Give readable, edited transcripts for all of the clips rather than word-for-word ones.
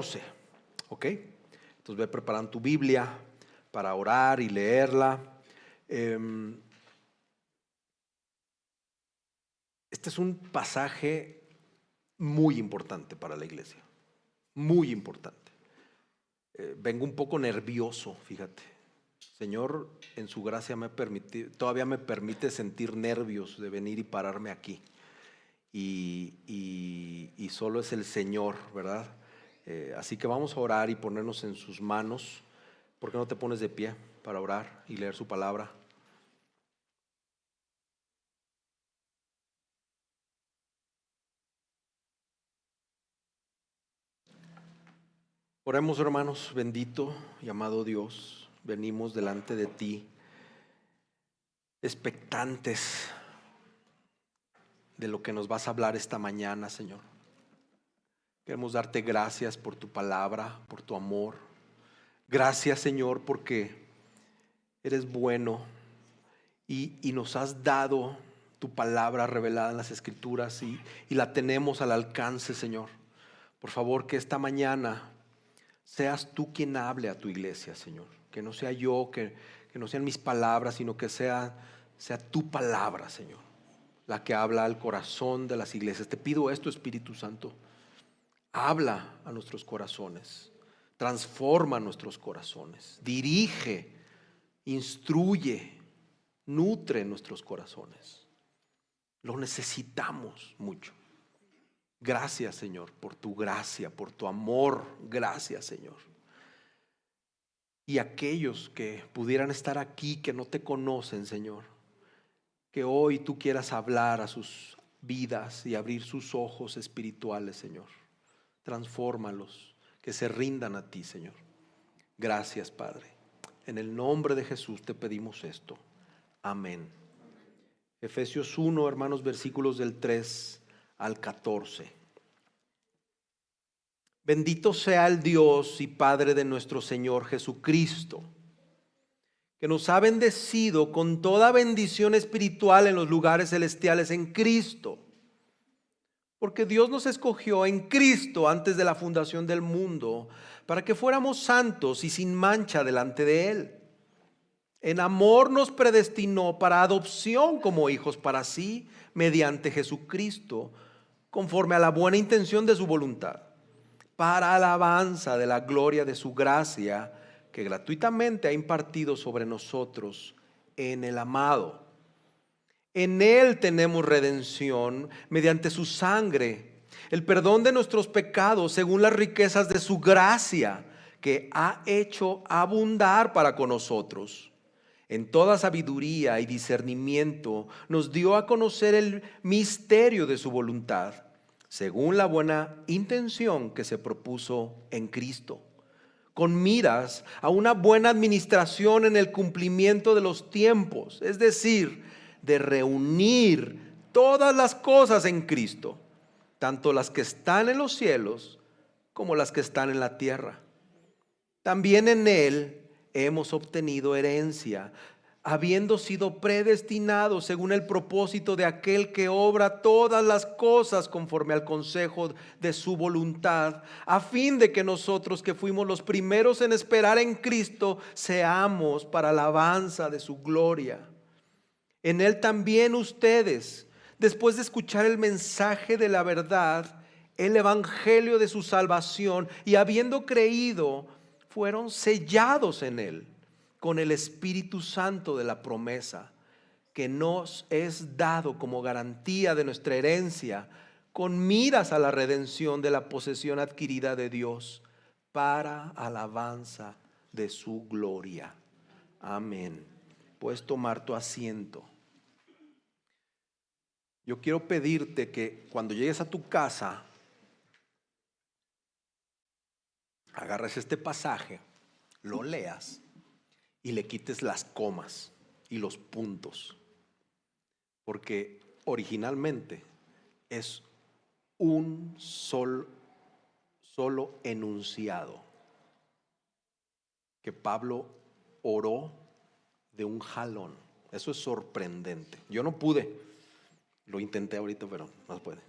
14, ¿ok? Entonces ve preparando tu Biblia para orar y leerla. Este es un pasaje muy importante para la iglesia, muy importante. Vengo un poco nervioso, fíjate. Señor, en su gracia todavía me permite sentir nervios de venir y pararme aquí. Y solo es el Señor, ¿verdad? Así que vamos a orar y ponernos en sus manos. ¿Por qué no te pones de pie para orar y leer su palabra? Oremos, hermanos. Bendito y amado Dios, venimos delante de ti expectantes de lo que nos vas a hablar esta mañana, Señor. Queremos darte gracias por tu palabra, por tu amor. Gracias, Señor, porque eres bueno y nos has dado tu palabra revelada en las Escrituras y la tenemos al alcance, Señor. Por favor, que esta mañana seas tú quien hable a tu iglesia, Señor. Que no sea yo, que no sean mis palabras, sino que sea tu palabra, Señor, la que habla al corazón de las iglesias. Te pido esto, Espíritu Santo. Habla a nuestros corazones, transforma nuestros corazones, dirige, instruye, nutre nuestros corazones. Lo necesitamos mucho. Gracias, Señor, por tu gracia, por tu amor. Gracias, Señor. Y aquellos que pudieran estar aquí, que no te conocen, Señor, que hoy tú quieras hablar a sus vidas y abrir sus ojos espirituales, Señor. Transfórmalos, que se rindan a ti, Señor. Gracias, Padre. En el nombre de Jesús te pedimos esto. Amén. Efesios 1, hermanos, versículos del 3 al 14. Bendito sea el Dios y Padre de nuestro Señor Jesucristo, que nos ha bendecido con toda bendición espiritual en los lugares celestiales en Cristo. Porque Dios nos escogió en Cristo antes de la fundación del mundo, para que fuéramos santos y sin mancha delante de Él. En amor nos predestinó para adopción como hijos para sí, mediante Jesucristo, conforme a la buena intención de su voluntad, para alabanza de la gloria de su gracia, que gratuitamente ha impartido sobre nosotros en el amado. En Él tenemos redención mediante su sangre, el perdón de nuestros pecados según las riquezas de su gracia, que ha hecho abundar para con nosotros. En toda sabiduría y discernimiento nos dio a conocer el misterio de su voluntad, según la buena intención que se propuso en Cristo, con miras a una buena administración en el cumplimiento de los tiempos, es decir, de reunir todas las cosas en Cristo, tanto las que están en los cielos como las que están en la tierra. También en Él hemos obtenido herencia, habiendo sido predestinados según el propósito de aquel que obra todas las cosas conforme al consejo de su voluntad, a fin de que nosotros, que fuimos los primeros en esperar en Cristo, seamos para alabanza de su gloria. En Él también ustedes, después de escuchar el mensaje de la verdad, el evangelio de su salvación, y habiendo creído, fueron sellados en Él con el Espíritu Santo de la promesa, que nos es dado como garantía de nuestra herencia, con miras a la redención de la posesión adquirida de Dios, para alabanza de su gloria. Amén. Puedes tomar tu asiento. Yo quiero pedirte que cuando llegues a tu casa, agarres este pasaje, lo leas y le quites las comas y los puntos, porque originalmente es un solo enunciado que Pablo oró de un jalón. Eso es sorprendente. Yo no pude, lo intenté ahorita, pero no se puede.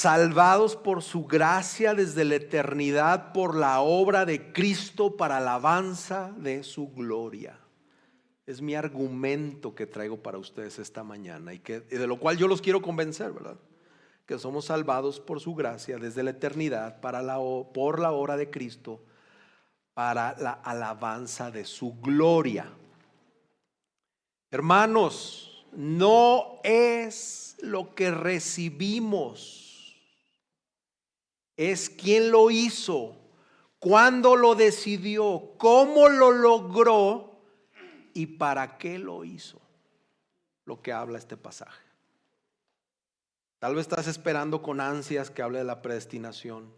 salvados por su gracia desde la eternidad por la obra de Cristo para alabanza de su gloria. Es mi argumento que traigo para ustedes esta mañana y de lo cual yo los quiero convencer, ¿verdad? Que somos salvados por su gracia desde la eternidad por la obra de Cristo para la alabanza de su gloria. Hermanos, no es lo que recibimos, es quién lo hizo, cuándo lo decidió, cómo lo logró y para qué lo hizo, lo que habla este pasaje. Tal vez estás esperando con ansias que hable de la predestinación,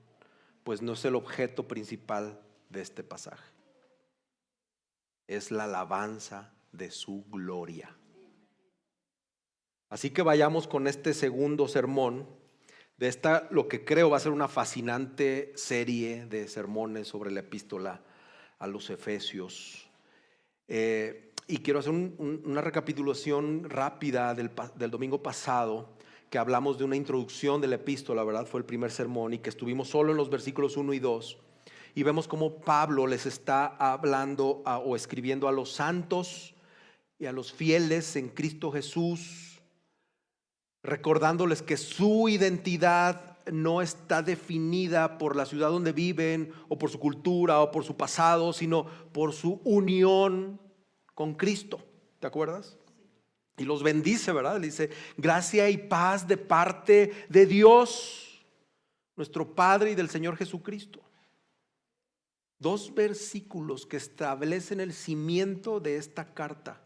pues no es el objeto principal de este pasaje. Es la alabanza de su gloria. Así que vayamos con este segundo sermón de esta, lo que creo va a ser una fascinante serie de sermones sobre la epístola a los Efesios. Y quiero hacer una recapitulación rápida del domingo pasado, que hablamos de una introducción de la epístola, ¿verdad? Fue el primer sermón y que estuvimos solo en los versículos 1 y 2. Y vemos cómo Pablo les está hablando o escribiendo a los santos y a los fieles en Cristo Jesús, recordándoles que su identidad no está definida por la ciudad donde viven o por su cultura o por su pasado, sino por su unión con Cristo. ¿Te acuerdas? Y los bendice, ¿verdad? Le dice: gracia y paz de parte de Dios, nuestro Padre, y del Señor Jesucristo. Dos versículos que establecen el cimiento de esta carta: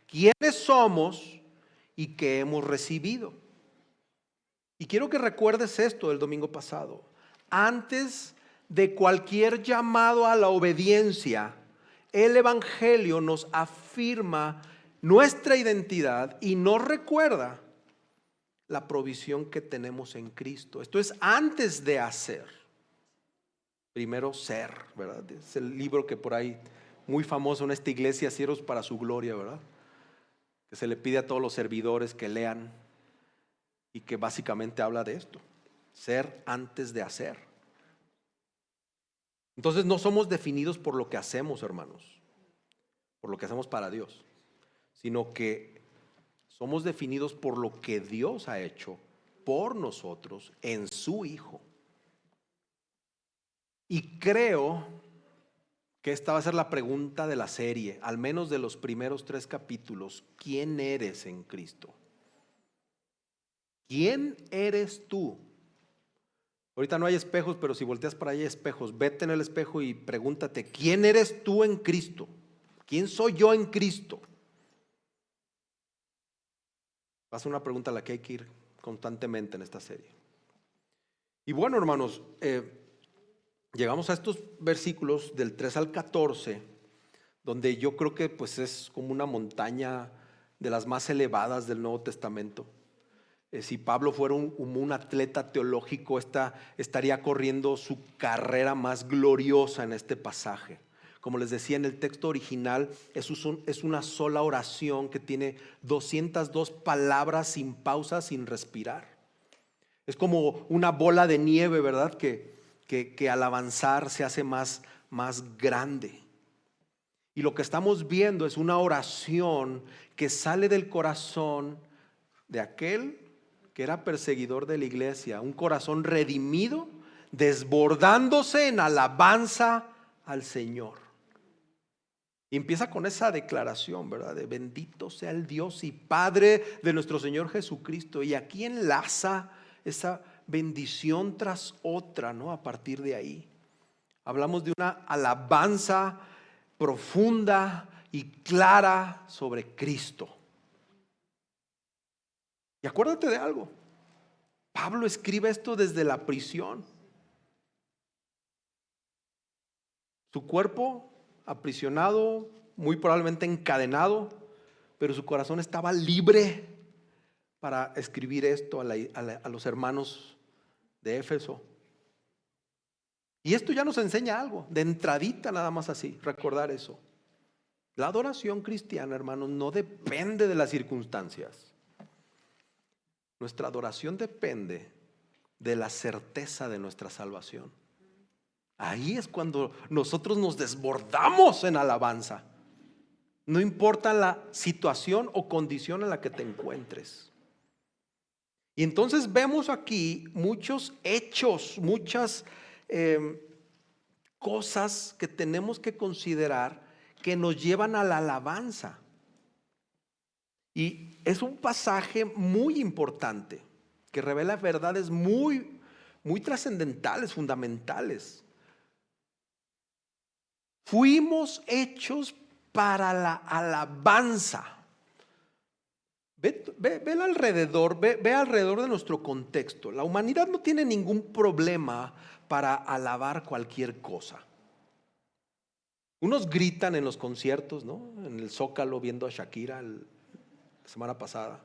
quiénes somos y qué hemos recibido. Y quiero que recuerdes esto del domingo pasado. Antes de cualquier llamado a la obediencia, el Evangelio nos afirma nuestra identidad y nos recuerda la provisión que tenemos en Cristo. Esto es antes de hacer. Primero ser, ¿verdad? Es el libro que por ahí muy famoso en esta iglesia, Siervos para su gloria, ¿verdad? Que se le pide a todos los servidores que lean y que básicamente habla de esto: ser antes de hacer. Entonces no somos definidos por lo que hacemos, hermanos, por lo que hacemos para Dios, sino que somos definidos por lo que Dios ha hecho por nosotros en su Hijo. Y creo que esta va a ser la pregunta de la serie, al menos de los primeros 3 capítulos. ¿Quién eres en Cristo? ¿Quién eres tú? Ahorita no hay espejos, pero si volteas para allá hay espejos. Vete en el espejo y pregúntate: ¿quién eres tú en Cristo? ¿Quién soy yo en Cristo? Va a ser una pregunta a la que hay que ir constantemente en esta serie. Y bueno, hermanos, llegamos a estos versículos del 3 al 14, donde yo creo que pues es como una montaña de las más elevadas del Nuevo Testamento. Si Pablo fuera un atleta teológico, estaría corriendo su carrera más gloriosa en este pasaje. Como les decía, en el texto original es una sola oración que tiene 202 palabras sin pausa, sin respirar. Es como una bola de nieve, ¿verdad? Que al avanzar se hace más grande. Y lo que estamos viendo es una oración que sale del corazón de aquel que era perseguidor de la iglesia, un corazón redimido, desbordándose en alabanza al Señor. Y empieza con esa declaración, ¿verdad? De bendito sea el Dios y Padre de nuestro Señor Jesucristo. Y aquí enlaza esa bendición tras otra, ¿no? A partir de ahí hablamos de una alabanza profunda y clara sobre Cristo. Y acuérdate de algo: Pablo escribe esto desde la prisión. Su cuerpo aprisionado, muy probablemente encadenado, pero su corazón estaba libre para escribir esto a los hermanos de Éfeso. Y esto ya nos enseña algo, de entradita nada más así, recordar eso. La adoración cristiana, hermanos, no depende de las circunstancias. Nuestra adoración depende de la certeza de nuestra salvación. Ahí es cuando nosotros nos desbordamos en alabanza. No importa la situación o condición en la que te encuentres. Y entonces vemos aquí muchos hechos, muchas cosas que tenemos que considerar que nos llevan a la alabanza. Y es un pasaje muy importante que revela verdades muy, muy trascendentales, fundamentales. Fuimos hechos para la alabanza. Ve alrededor, ve alrededor de nuestro contexto. La humanidad no tiene ningún problema para alabar cualquier cosa. Unos gritan en los conciertos, ¿no? En el Zócalo viendo a Shakira la semana pasada.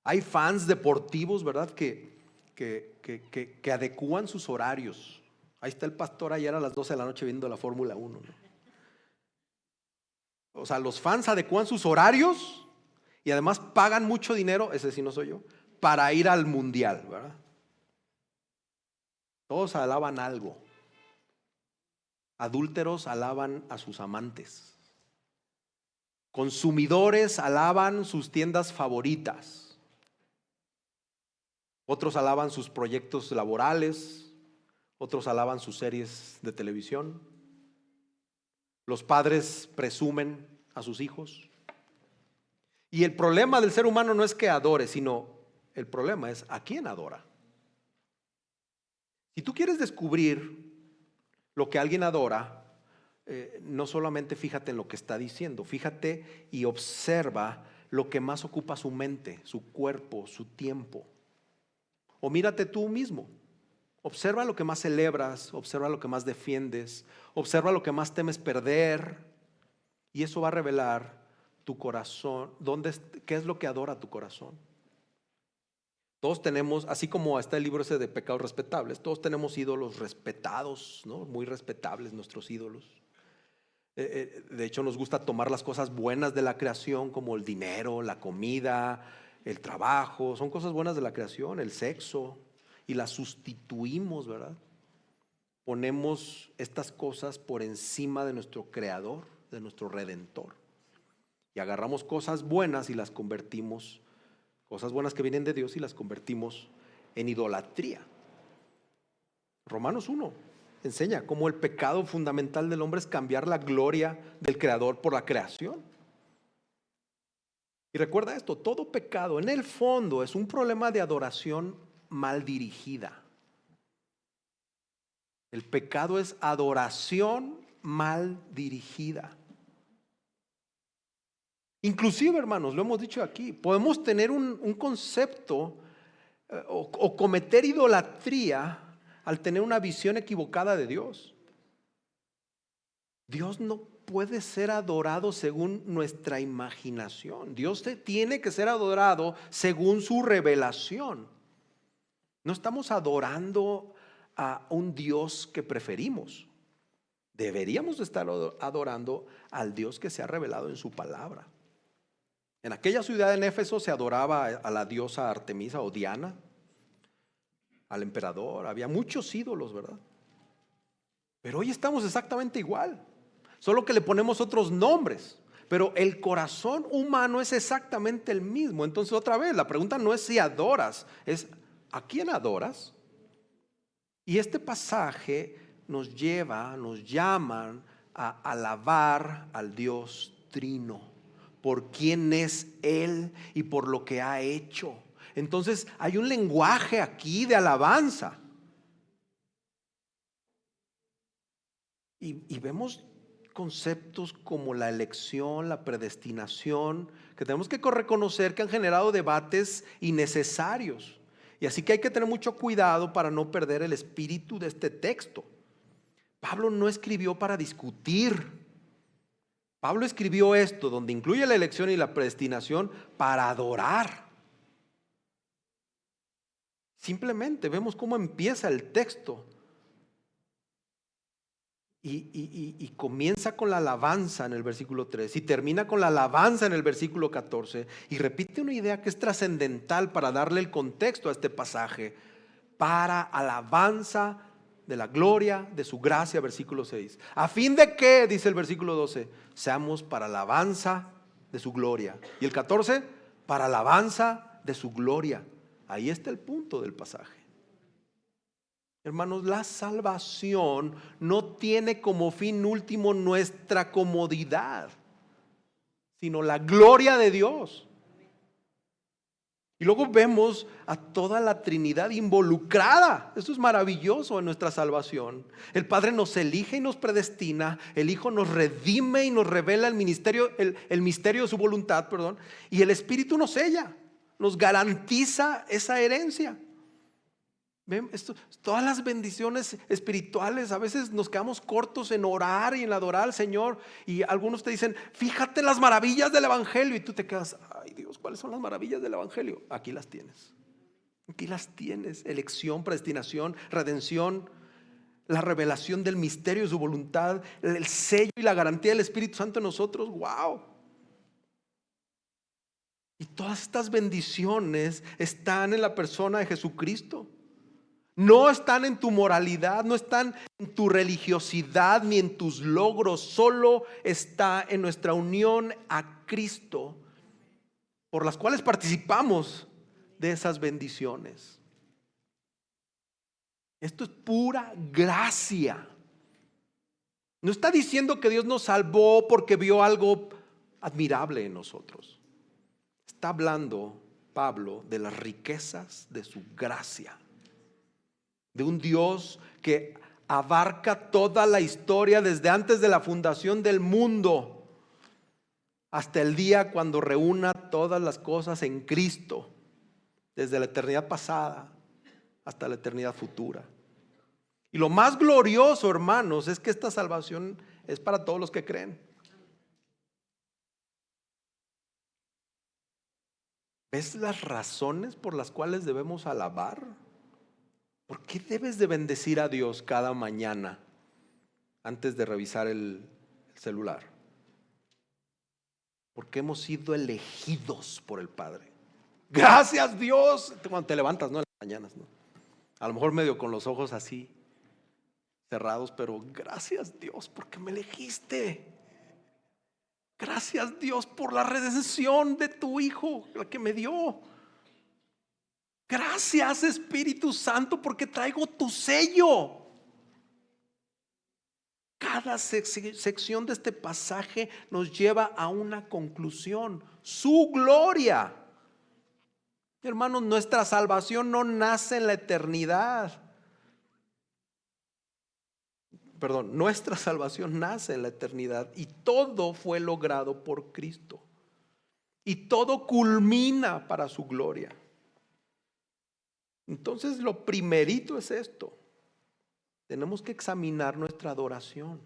Hay fans deportivos, ¿verdad? Que adecúan sus horarios. Ahí está el pastor ayer a las 12 de la noche viendo la Fórmula 1, ¿no? O sea, los fans adecúan sus horarios y además pagan mucho dinero, ese sí no soy yo, para ir al mundial, ¿verdad? Todos alaban algo. Adúlteros alaban a sus amantes. Consumidores alaban sus tiendas favoritas. Otros alaban sus proyectos laborales. Otros alaban sus series de televisión. Los padres presumen a sus hijos. Y el problema del ser humano no es que adore, sino el problema es a quién adora. Si tú quieres descubrir lo que alguien adora, no solamente fíjate en lo que está diciendo, fíjate y observa lo que más ocupa su mente, su cuerpo, su tiempo. O mírate tú mismo. Observa lo que más celebras, observa lo que más defiendes, observa lo que más temes perder, y eso va a revelar tu corazón, qué es lo que adora tu corazón. Todos tenemos, así como está el libro ese de pecados respetables, todos tenemos ídolos respetados, ¿no? Muy respetables nuestros ídolos. De hecho, nos gusta tomar las cosas buenas de la creación, como el dinero, la comida, el trabajo, son cosas buenas de la creación, el sexo, y las sustituimos, ¿verdad? Ponemos estas cosas por encima de nuestro Creador, de nuestro Redentor. Y agarramos cosas buenas y las convertimos, cosas buenas que vienen de Dios, y las convertimos en idolatría. Romanos 1 enseña cómo el pecado fundamental del hombre es cambiar la gloria del Creador por la creación. Y recuerda esto, todo pecado en el fondo es un problema de adoración mal dirigida. El pecado es adoración mal dirigida. Inclusive, hermanos, lo hemos dicho aquí, podemos tener un concepto o cometer idolatría al tener una visión equivocada de Dios. Dios no puede ser adorado según nuestra imaginación. Dios tiene que ser adorado según su revelación. No estamos adorando a un Dios que preferimos. Deberíamos estar adorando al Dios que se ha revelado en su palabra. En aquella ciudad en Éfeso se adoraba a la diosa Artemisa o Diana, al emperador. Había muchos ídolos, ¿verdad? Pero hoy estamos exactamente igual, solo que le ponemos otros nombres. Pero el corazón humano es exactamente el mismo. Entonces, otra vez, la pregunta no es si adoras, es ¿a quién adoras? Y este pasaje nos llaman a alabar al Dios Trino, por quién es Él y por lo que ha hecho. Entonces hay un lenguaje aquí de alabanza. Y vemos conceptos como la elección, la predestinación, que tenemos que reconocer que han generado debates innecesarios. Y así que hay que tener mucho cuidado para no perder el espíritu de este texto. Pablo no escribió para discutir. Pablo escribió esto, donde incluye la elección y la predestinación, para adorar. Simplemente vemos cómo empieza el texto. Y comienza con la alabanza en el versículo 3 y termina con la alabanza en el versículo 14, y repite una idea que es trascendental para darle el contexto a este pasaje. para alabanza de la gloria de su gracia, versículo 6. A fin de que, dice el versículo 12, seamos para alabanza de su gloria. Y el 14, para alabanza de su gloria. Ahí está el punto del pasaje. Hermanos, la salvación no tiene como fin último nuestra comodidad, sino la gloria de Dios. Y luego vemos a toda la Trinidad involucrada. Esto es maravilloso en nuestra salvación. El Padre nos elige y nos predestina. El Hijo nos redime y nos revela el misterio de su voluntad, y el Espíritu nos sella, nos garantiza esa herencia. ¿Ven? Todas las bendiciones espirituales, a veces nos quedamos cortos en orar y en adorar al Señor, y algunos te dicen, fíjate en las maravillas del Evangelio, y tú te quedas, ay Dios, ¿cuáles son las maravillas del Evangelio? Aquí las tienes, elección, predestinación, redención, la revelación del misterio de su voluntad, el sello y la garantía del Espíritu Santo en nosotros. ¡Wow! Y todas estas bendiciones están en la persona de Jesucristo. No están en tu moralidad, no están en tu religiosidad ni en tus logros. Solo está en nuestra unión a Cristo, por las cuales participamos de esas bendiciones. Esto es pura gracia. No está diciendo que Dios nos salvó porque vio algo admirable en nosotros. Está hablando Pablo de las riquezas de su gracia, de un Dios que abarca toda la historia desde antes de la fundación del mundo hasta el día cuando reúna todas las cosas en Cristo, desde la eternidad pasada hasta la eternidad futura. Y lo más glorioso, hermanos, es que esta salvación es para todos los que creen. ¿Ves las razones por las cuales debemos alabar? ¿Por qué debes de bendecir a Dios cada mañana antes de revisar el celular? Porque hemos sido elegidos por el Padre. Gracias Dios. Cuando te levantas, ¿no? En las mañanas, ¿no? A lo mejor medio con los ojos así cerrados, pero gracias Dios porque me elegiste. Gracias Dios por la redención de tu Hijo, la que me dio. Gracias Espíritu Santo porque traigo tu sello. Cada sección de este pasaje nos lleva a una conclusión: su gloria. Hermanos, nuestra salvación no nace en la eternidad. Nuestra salvación nace en la eternidad y todo fue logrado por Cristo. Y todo culmina para su gloria. Entonces lo primerito es esto: tenemos que examinar nuestra adoración.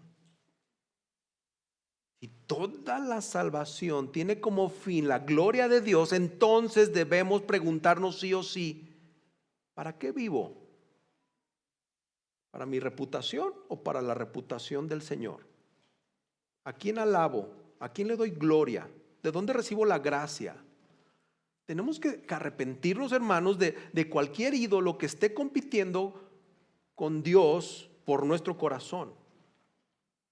Si toda la salvación tiene como fin la gloria de Dios, entonces debemos preguntarnos sí o sí: ¿para qué vivo? ¿Para mi reputación o para la reputación del Señor? ¿A quién alabo? ¿A quién le doy gloria? ¿De dónde recibo la gracia? Tenemos que arrepentirnos, hermanos, de cualquier ídolo que esté compitiendo con Dios por nuestro corazón.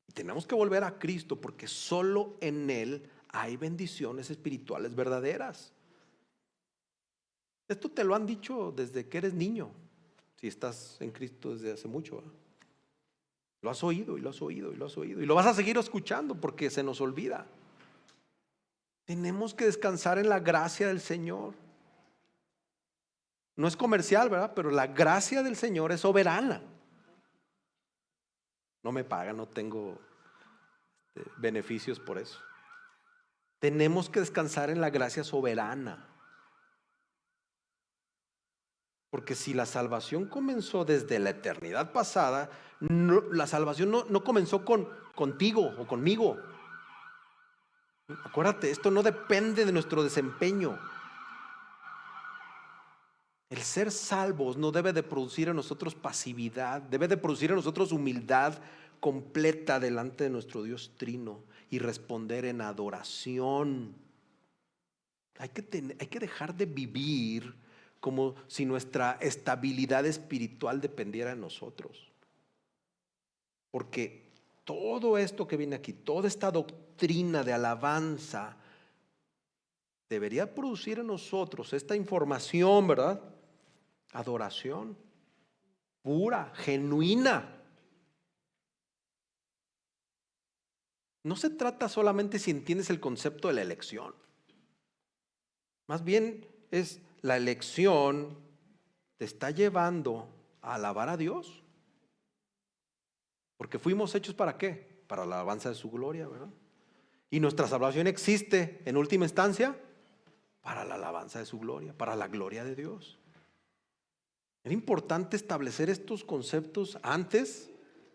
Y tenemos que volver a Cristo, porque solo en Él hay bendiciones espirituales verdaderas. Esto te lo han dicho desde que eres niño, si estás en Cristo desde hace mucho, ¿eh? Lo has oído y lo has oído y lo has oído, y lo vas a seguir escuchando porque se nos olvida. Tenemos que descansar en la gracia del Señor. No es comercial, ¿verdad? Pero la gracia del Señor es soberana. No me pagan, no tengo beneficios por eso. Tenemos que descansar en la gracia soberana. Porque si la salvación comenzó desde la eternidad pasada, la salvación no comenzó contigo o conmigo. Acuérdate, esto no depende de nuestro desempeño. El ser salvos no debe de producir en nosotros pasividad, debe de producir en nosotros humildad completa delante de nuestro Dios Trino y responder en adoración. Hay que dejar de vivir como si nuestra estabilidad espiritual dependiera de nosotros. Porque todo esto que viene aquí, toda esta doctrina de alabanza, debería producir en nosotros esta información, ¿verdad? Adoración pura, genuina. No se trata solamente si entiendes el concepto de la elección. Más bien es la elección te está llevando a alabar a Dios. Porque fuimos hechos ¿para qué? Para la alabanza de su gloria, ¿verdad? Y nuestra salvación existe en última instancia para la alabanza de su gloria, para la gloria de Dios. Es importante establecer estos conceptos antes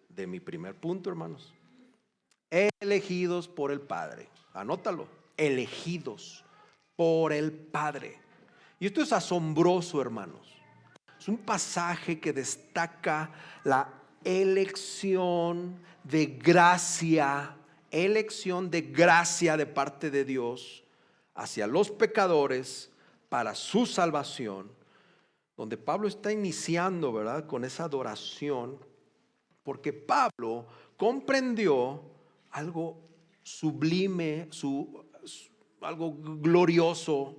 de mi primer punto, hermanos. Elegidos por el Padre. Anótalo. Elegidos por el Padre. Y esto es asombroso, hermanos. Es un pasaje que destaca la elección de gracia de parte de Dios hacia los pecadores para su salvación, donde Pablo está iniciando, ¿verdad?, con esa adoración, porque Pablo comprendió algo sublime, algo glorioso,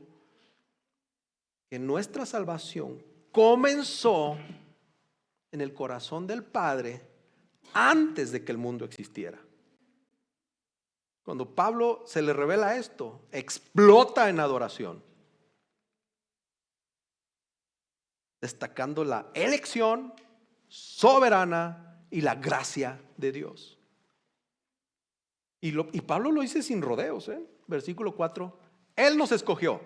que nuestra salvación comenzó en el corazón del Padre antes de que el mundo existiera. Cuando Pablo se le revela esto, explota en adoración, destacando la elección soberana y la gracia de Dios. Y Pablo lo dice sin rodeos, Versículo 4, Él nos escogió.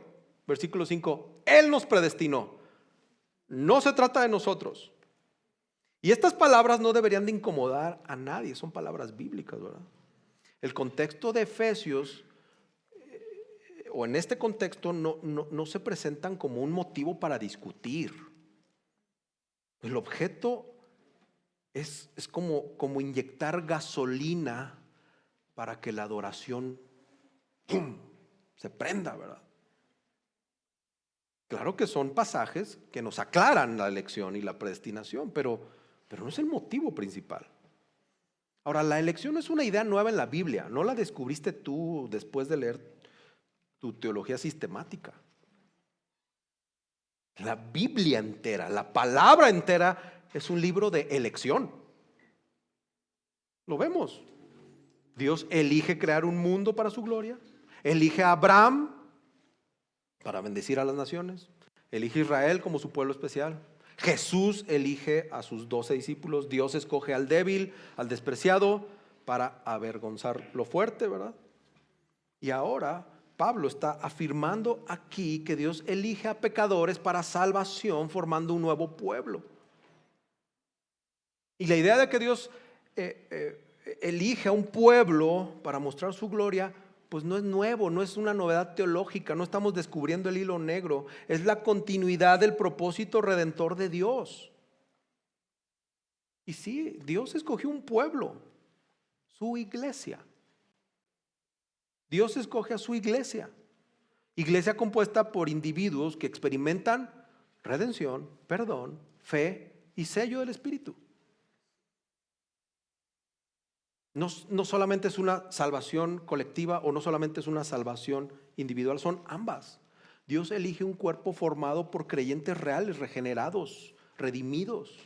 Versículo 5, Él nos predestinó. No se trata de nosotros. Y estas palabras no deberían de incomodar a nadie, son palabras bíblicas, ¿verdad? El contexto de Efesios, o en este contexto, no se presentan como un motivo para discutir. El objeto es como inyectar gasolina para que la adoración ¡pum!, se prenda, ¿verdad? Claro que son pasajes que nos aclaran la elección y la predestinación, pero no es el motivo principal. Ahora, la elección no es una idea nueva en la Biblia, no la descubriste tú después de leer tu teología sistemática. La Biblia entera, la palabra entera es un libro de elección. Lo vemos. Dios elige crear un mundo para su gloria, elige a Abraham para bendecir a las naciones, elige a Israel como su pueblo especial. Jesús elige a sus 12 discípulos. Dios escoge al débil, al despreciado, para avergonzar lo fuerte, ¿verdad? Y ahora Pablo está afirmando aquí que Dios elige a pecadores para salvación, formando un nuevo pueblo. Y la idea de que Dios elige a un pueblo para mostrar su gloria, pues no es nuevo, no es una novedad teológica, no estamos descubriendo el hilo negro, es la continuidad del propósito redentor de Dios. Y sí, Dios escogió un pueblo, su iglesia. Dios escoge a su iglesia compuesta por individuos que experimentan redención, perdón, fe y sello del Espíritu. No solamente es una salvación colectiva o no solamente es una salvación individual, son ambas. Dios elige un cuerpo formado por creyentes reales, regenerados, redimidos.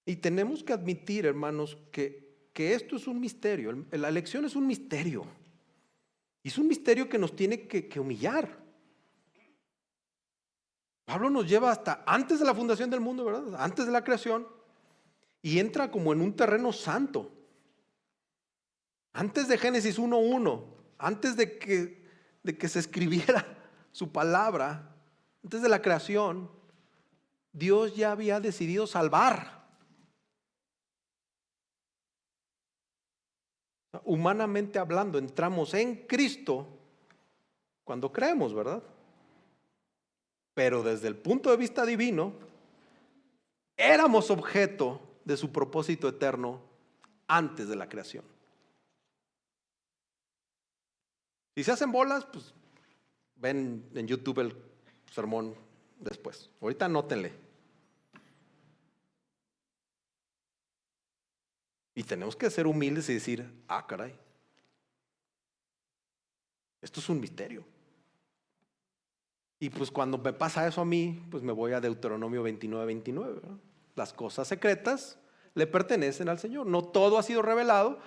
Y tenemos que admitir, hermanos, que esto es un misterio. La elección es un misterio. Y es un misterio que nos tiene que humillar. Pablo nos lleva hasta antes de la fundación del mundo, ¿verdad? Antes de la creación. Y entra como en un terreno santo. Antes de Génesis 1:1, antes de que se escribiera su palabra, antes de la creación, Dios ya había decidido salvar. Humanamente hablando, entramos en Cristo cuando creemos, ¿verdad? Pero desde el punto de vista divino, éramos objeto de su propósito eterno antes de la creación. Si se hacen bolas, pues ven en YouTube el sermón después. Ahorita anótenle. Y tenemos que ser humildes y decir, caray, esto es un misterio. Y pues cuando me pasa eso a mí, pues me voy a Deuteronomio 29:29, ¿verdad? Las cosas secretas le pertenecen al Señor. No todo ha sido revelado.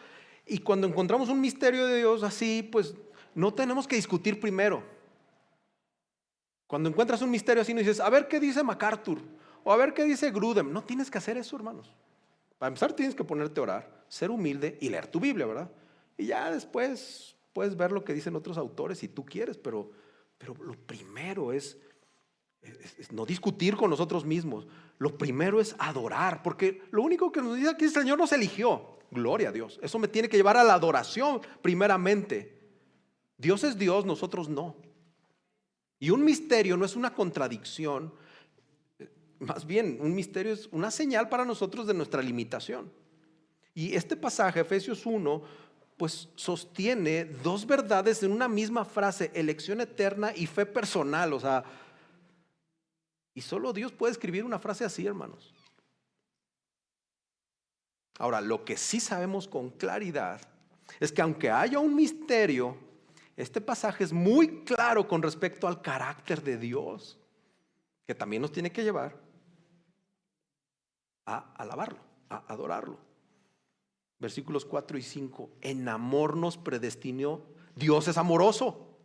Y cuando encontramos un misterio de Dios así, pues no tenemos que discutir primero. Cuando encuentras un misterio así, no dices, a ver qué dice MacArthur, o a ver qué dice Grudem. No tienes que hacer eso, hermanos. Para empezar tienes que ponerte a orar, ser humilde y leer tu Biblia, ¿verdad? Y ya después puedes ver lo que dicen otros autores si tú quieres, pero lo primero es no discutir con nosotros mismos. Lo primero es adorar, porque lo único que nos dice aquí es que el Señor nos eligió. Gloria a Dios. Eso me tiene que llevar a la adoración primeramente. Dios es Dios, nosotros no. Y un misterio no es una contradicción. Más bien, un misterio es una señal para nosotros de nuestra limitación. Y este pasaje, Efesios 1, pues sostiene dos verdades en una misma frase: elección eterna y fe personal. O sea, y solo Dios puede escribir una frase así, hermanos. Ahora, lo que sí sabemos con claridad es que aunque haya un misterio, este pasaje es muy claro con respecto al carácter de Dios, que también nos tiene que llevar a alabarlo, a adorarlo. Versículos 4 y 5. En amor nos predestinó. Dios es amoroso.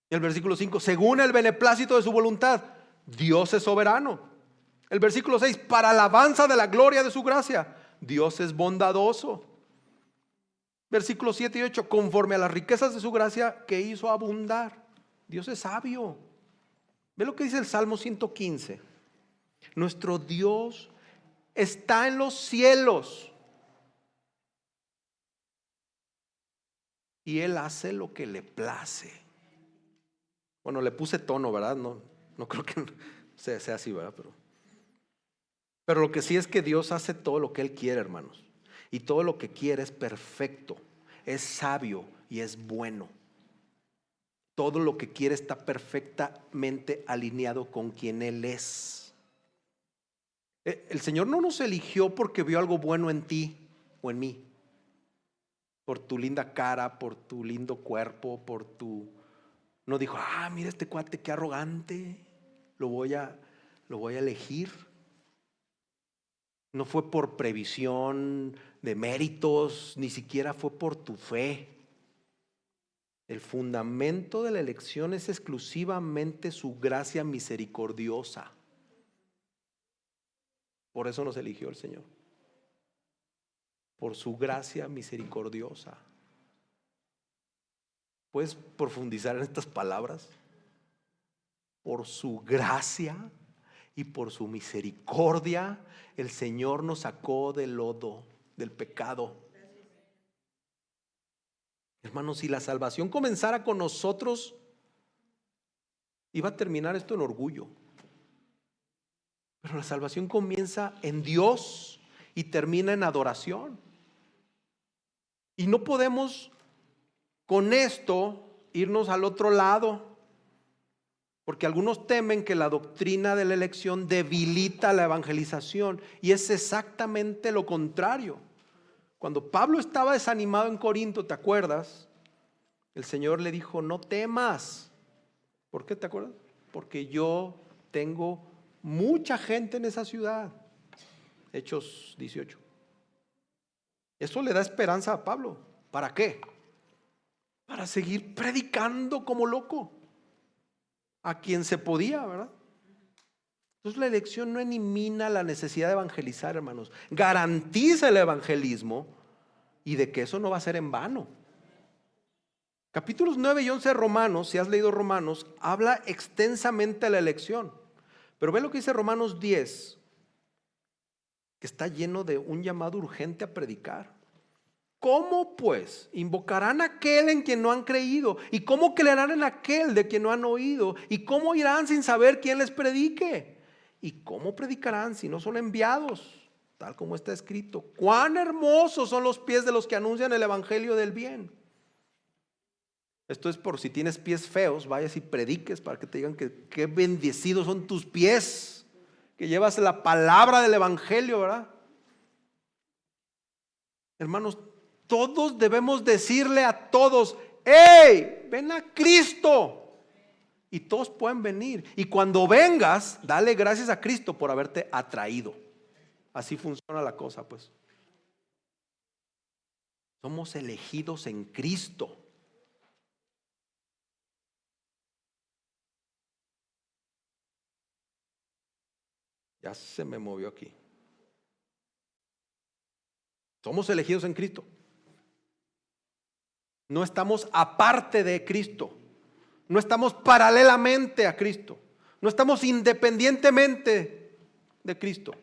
El versículo 5. Según el beneplácito de su voluntad. Dios es soberano. El versículo 6. Para alabanza de la gloria de su gracia. Dios es bondadoso. Versículos 7 y 8. Conforme a las riquezas de su gracia que hizo abundar. Dios es sabio. Ve lo que dice el Salmo 115. Nuestro Dios está en los cielos y Él hace lo que le place. Bueno, le puse tono, ¿verdad? No creo que sea así, ¿verdad? Pero lo que sí es que Dios hace todo lo que Él quiere, hermanos. Y todo lo que quiere es perfecto, es sabio y es bueno. Todo lo que quiere está perfectamente alineado con quien Él es. El Señor no nos eligió porque vio algo bueno en ti o en mí. Por tu linda cara, por tu lindo cuerpo, no dijo, mira este cuate qué arrogante, lo voy a elegir. No fue por previsión de méritos, ni siquiera fue por tu fe. El fundamento de la elección es exclusivamente su gracia misericordiosa. Por eso nos eligió el Señor. Por su gracia misericordiosa. ¿Puedes profundizar en estas palabras? Por su gracia y por su misericordia, el Señor nos sacó del lodo, del pecado. Hermanos, si la salvación comenzara con nosotros, iba a terminar esto en orgullo. Pero la salvación comienza en Dios y termina en adoración. Y no podemos con esto irnos al otro lado, porque algunos temen que la doctrina de la elección debilita la evangelización, y es exactamente lo contrario. Cuando Pablo estaba desanimado en Corinto, ¿te acuerdas? El Señor le dijo, no temas. ¿Por qué te acuerdas? Porque yo tengo mucha gente en esa ciudad. Hechos 18. Eso le da esperanza a Pablo. ¿Para qué? Para seguir predicando como loco a quien se podía, ¿verdad? Entonces la elección no elimina la necesidad de evangelizar, hermanos. Garantiza el evangelismo y de que eso no va a ser en vano. Capítulos 9 y 11 de Romanos, si has leído Romanos, habla extensamente de la elección. Pero ve lo que dice Romanos 10, que está lleno de un llamado urgente a predicar. ¿Cómo pues invocarán a aquel en quien no han creído? ¿Y cómo creerán en aquel de quien no han oído? ¿Y cómo irán sin saber quién les predique? ¿Y cómo predicarán si no son enviados? Tal como está escrito, cuán hermosos son los pies de los que anuncian el evangelio del bien. Esto es por si tienes pies feos, vayas y prediques para que te digan que qué bendecidos son tus pies, que llevas la palabra del evangelio, ¿verdad? Hermanos, todos debemos decirle a todos: ¡hey! Ven a Cristo. Y todos pueden venir. Y cuando vengas, dale gracias a Cristo por haberte atraído. Así funciona la cosa, pues. Somos elegidos en Cristo. Ya se me movió aquí. Somos elegidos en Cristo. No estamos aparte de Cristo. No estamos paralelamente a Cristo. No estamos independientemente de Cristo.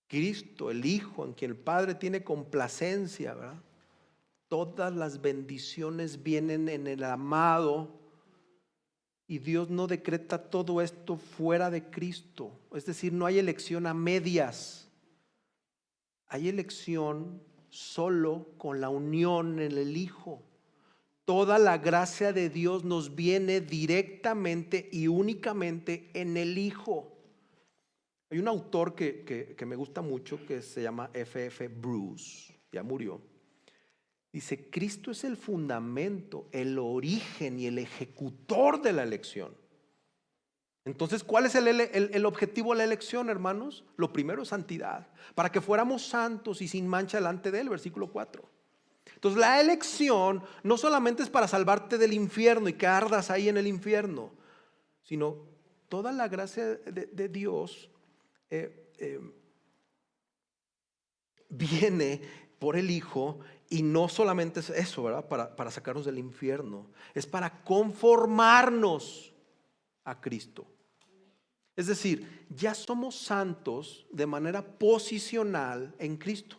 Cristo, el Hijo, en quien el Padre tiene complacencia, ¿verdad? Todas las bendiciones vienen en el amado. Y Dios no decreta todo esto fuera de Cristo. Es decir, no hay elección a medias. Hay elección solo con la unión en el Hijo. Toda la gracia de Dios nos viene directamente y únicamente en el Hijo. Hay un autor que me gusta mucho que se llama F.F. Bruce, ya murió. Dice: Cristo es el fundamento, el origen y el ejecutor de la elección. Entonces, ¿cuál es el objetivo de la elección, hermanos? Lo primero es santidad, para que fuéramos santos y sin mancha delante de Él, versículo 4. Entonces, la elección no solamente es para salvarte del infierno y que ardas ahí en el infierno, sino toda la gracia de Dios viene por el Hijo. Y no solamente es eso, ¿verdad? Para sacarnos del infierno, es para conformarnos a Cristo. Es decir, ya somos santos de manera posicional en Cristo,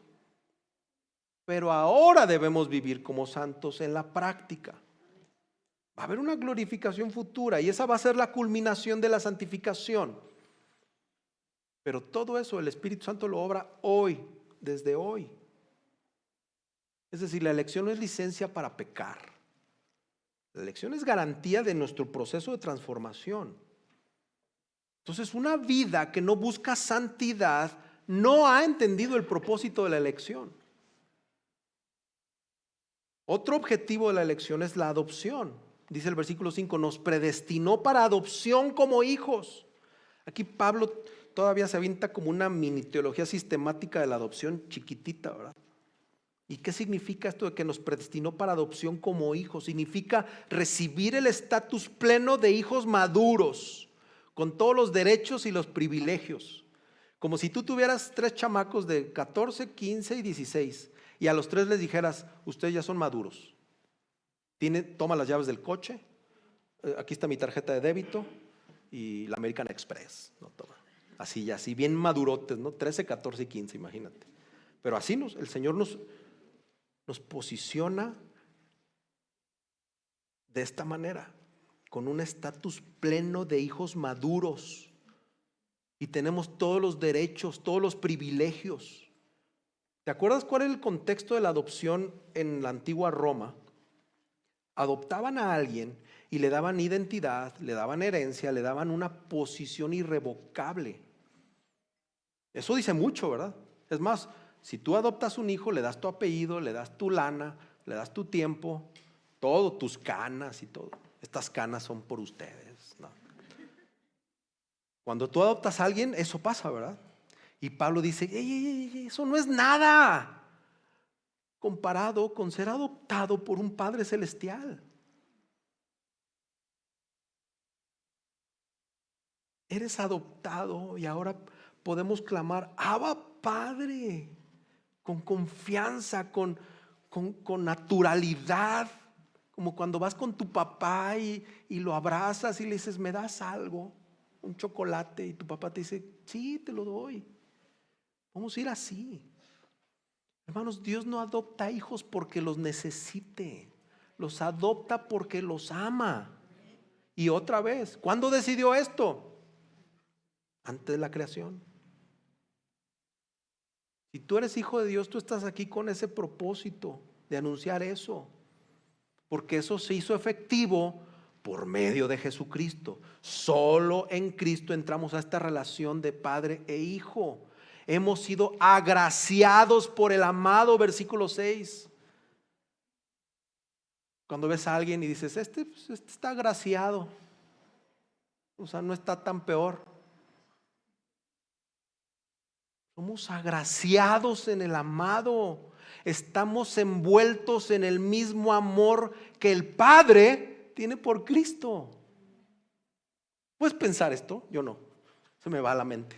pero ahora debemos vivir como santos en la práctica. Va a haber una glorificación futura y esa va a ser la culminación de la santificación. Pero todo eso el Espíritu Santo lo obra hoy, desde hoy. Es decir, la elección no es licencia para pecar. La elección es garantía de nuestro proceso de transformación. Entonces, una vida que no busca santidad no ha entendido el propósito de la elección. Otro objetivo de la elección es la adopción. Dice el versículo 5: nos predestinó para adopción como hijos. Aquí Pablo todavía se avienta como una mini teología sistemática de la adopción chiquitita, ¿verdad? ¿Y qué significa esto de que nos predestinó para adopción como hijos? Significa recibir el estatus pleno de hijos maduros, con todos los derechos y los privilegios. Como si tú tuvieras 3 chamacos de 14, 15 y 16 y a los 3 les dijeras: ustedes ya son maduros. Toma las llaves del coche, aquí está mi tarjeta de débito y la American Express. No, toma. Así ya, así bien madurotes, ¿no? 13, 14 y 15, imagínate. Pero así el Señor nos posiciona de esta manera, con un estatus pleno de hijos maduros, y tenemos todos los derechos, todos los privilegios. ¿Te acuerdas cuál es el contexto de la adopción en la antigua Roma? Adoptaban a alguien y le daban identidad, le daban herencia, le daban una posición irrevocable. Eso dice mucho, ¿verdad? Es más, si tú adoptas un hijo, le das tu apellido, le das tu lana, le das tu tiempo, todo, tus canas y todo. Estas canas son por ustedes, ¿no? Cuando tú adoptas a alguien, eso pasa, ¿verdad? Y Pablo dice: ey, eso no es nada comparado con ser adoptado por un Padre celestial. Eres adoptado y ahora podemos clamar: Abba, Padre, con confianza, con naturalidad, como cuando vas con tu papá y lo abrazas y le dices: ¿me das algo? Un chocolate, y tu papá te dice: sí, te lo doy. Vamos a ir así. Hermanos, Dios no adopta hijos porque los necesite, los adopta porque los ama. Y otra vez, ¿cuándo decidió esto? Antes de la creación. Si tú eres hijo de Dios, tú estás aquí con ese propósito. de anunciar eso, porque eso se hizo efectivo por medio de Jesucristo. Solo en Cristo entramos a esta relación de padre e hijo. Hemos sido agraciados por el amado, versículo 6. Cuando ves a alguien y dices, este está agraciado, o sea, no está tan peor. Somos agraciados en el amado. Estamos envueltos en el mismo amor que el Padre tiene por Cristo. ¿Puedes pensar esto? Yo no, se me va a la mente.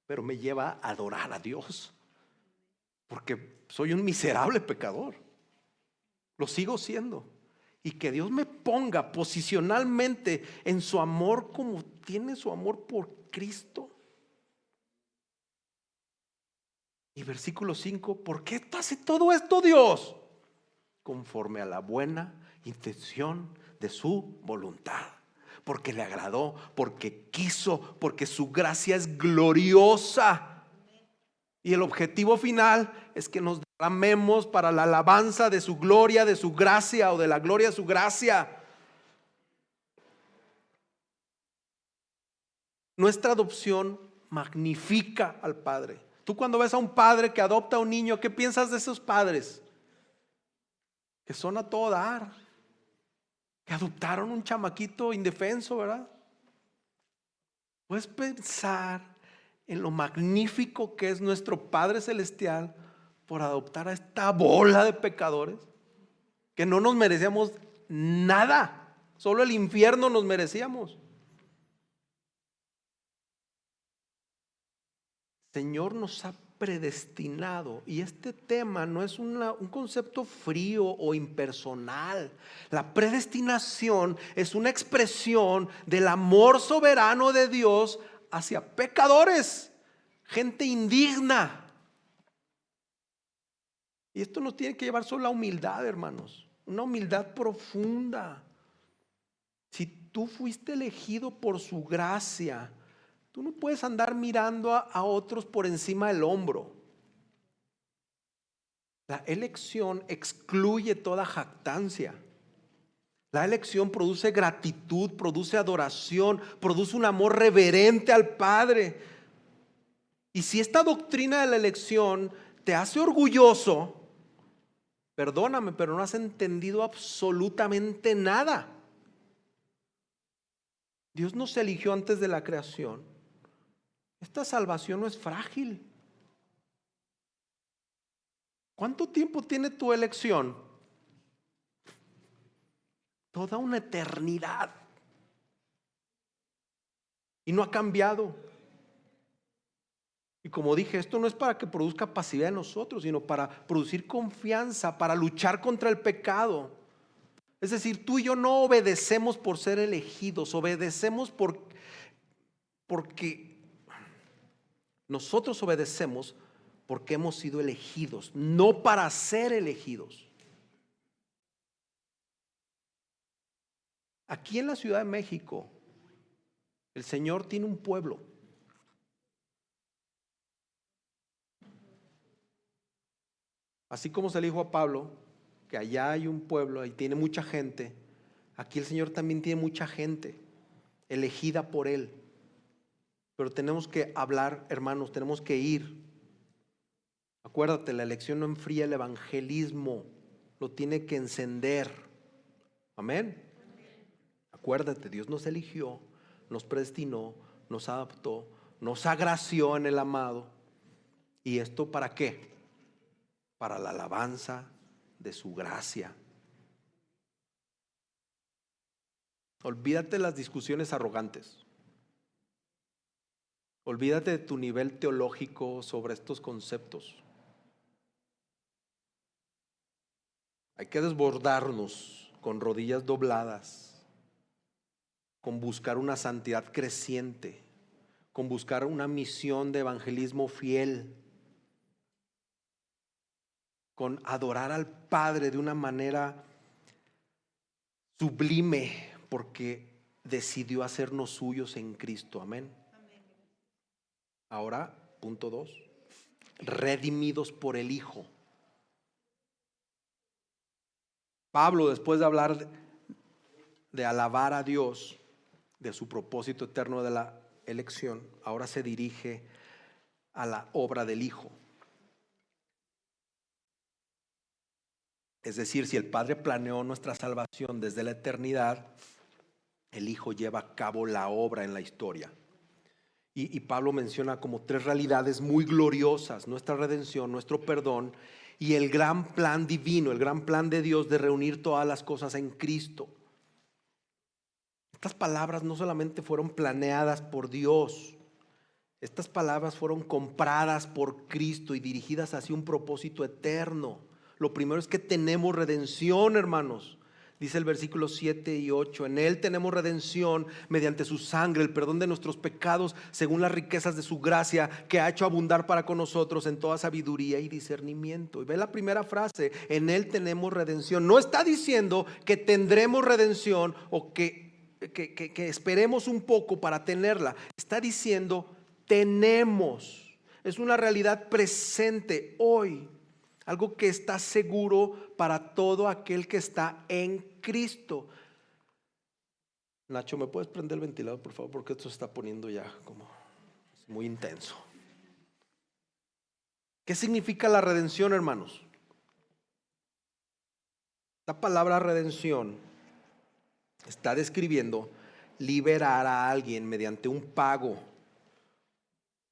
Pero me lleva a adorar a Dios, porque soy un miserable pecador. Lo sigo siendo. Y que Dios me ponga posicionalmente en su amor como tiene su amor por Cristo. Y versículo 5, ¿por qué hace todo esto Dios? Conforme a la buena intención de su voluntad. Porque le agradó, porque quiso, porque su gracia es gloriosa. Y el objetivo final es que nos derramemos para la alabanza de su gloria, de su gracia, o de la gloria de su gracia. Nuestra adopción magnifica al Padre. Tú cuando ves a un padre que adopta a un niño, ¿qué piensas de esos padres? Que son a todo dar, que adoptaron un chamaquito indefenso, ¿verdad? Puedes pensar en lo magnífico que es nuestro Padre Celestial por adoptar a esta bola de pecadores que no nos merecíamos nada, solo el infierno nos merecíamos. Señor nos ha predestinado, y este tema no es un concepto frío o impersonal. La predestinación es una expresión del amor soberano de Dios hacia pecadores, gente indigna. Y esto nos tiene que llevar solo a humildad, hermanos, una humildad profunda. Si tú fuiste elegido por su gracia, tú no puedes andar mirando a otros por encima del hombro. La elección excluye toda jactancia. La elección produce gratitud, produce adoración, produce un amor reverente al Padre. Y si esta doctrina de la elección te hace orgulloso, perdóname, pero no has entendido absolutamente nada. Dios nos eligió antes de la creación. Esta salvación no es frágil. ¿Cuánto tiempo tiene tu elección? Toda una eternidad. Y no ha cambiado. Y como dije, esto no es para que produzca pasividad en nosotros, sino para producir confianza, para luchar contra el pecado. Es decir, tú y yo no obedecemos por ser elegidos, obedecemos porque nosotros obedecemos porque hemos sido elegidos, no para ser elegidos. Aquí en la Ciudad de México, el Señor tiene un pueblo. Así como se le dijo a Pablo que allá hay un pueblo y tiene mucha gente, aquí el Señor también tiene mucha gente elegida por Él. Pero tenemos que hablar, hermanos, tenemos que ir. Acuérdate, la elección no enfría el evangelismo, lo tiene que encender. Amén. Acuérdate, Dios nos eligió, nos predestinó, nos adoptó, nos agració en el amado. ¿Y esto para qué? Para la alabanza de su gracia. Olvídate las discusiones arrogantes. Olvídate de tu nivel teológico sobre estos conceptos. Hay que desbordarnos con rodillas dobladas, con buscar una santidad creciente, con buscar una misión de evangelismo fiel, con adorar al Padre de una manera sublime, porque decidió hacernos suyos en Cristo. Amén. Ahora, punto 2, redimidos por el Hijo. Pablo, después de hablar de alabar a Dios, de su propósito eterno de la elección, ahora se dirige a la obra del Hijo. Es decir, si el Padre planeó nuestra salvación desde la eternidad, el Hijo lleva a cabo la obra en la historia. Y Pablo menciona como tres realidades muy gloriosas: nuestra redención, nuestro perdón y el gran plan divino, el gran plan de Dios de reunir todas las cosas en Cristo. Estas palabras no solamente fueron planeadas por Dios, estas palabras fueron compradas por Cristo y dirigidas hacia un propósito eterno. Lo primero es que tenemos redención, hermanos. Dice el versículo 7 y 8: en Él tenemos redención mediante su sangre, el perdón de nuestros pecados según las riquezas de su gracia, que ha hecho abundar para con nosotros en toda sabiduría y discernimiento. Y ve la primera frase: en Él tenemos redención. No está diciendo que tendremos redención o que esperemos un poco para tenerla. Está diciendo tenemos. Es una realidad presente hoy. Algo que está seguro para todo aquel que está en Cristo. Nacho, ¿me puedes prender el ventilador, por favor? Porque esto se está poniendo ya como muy intenso. ¿Qué significa la redención, hermanos? La palabra redención está describiendo liberar a alguien mediante un pago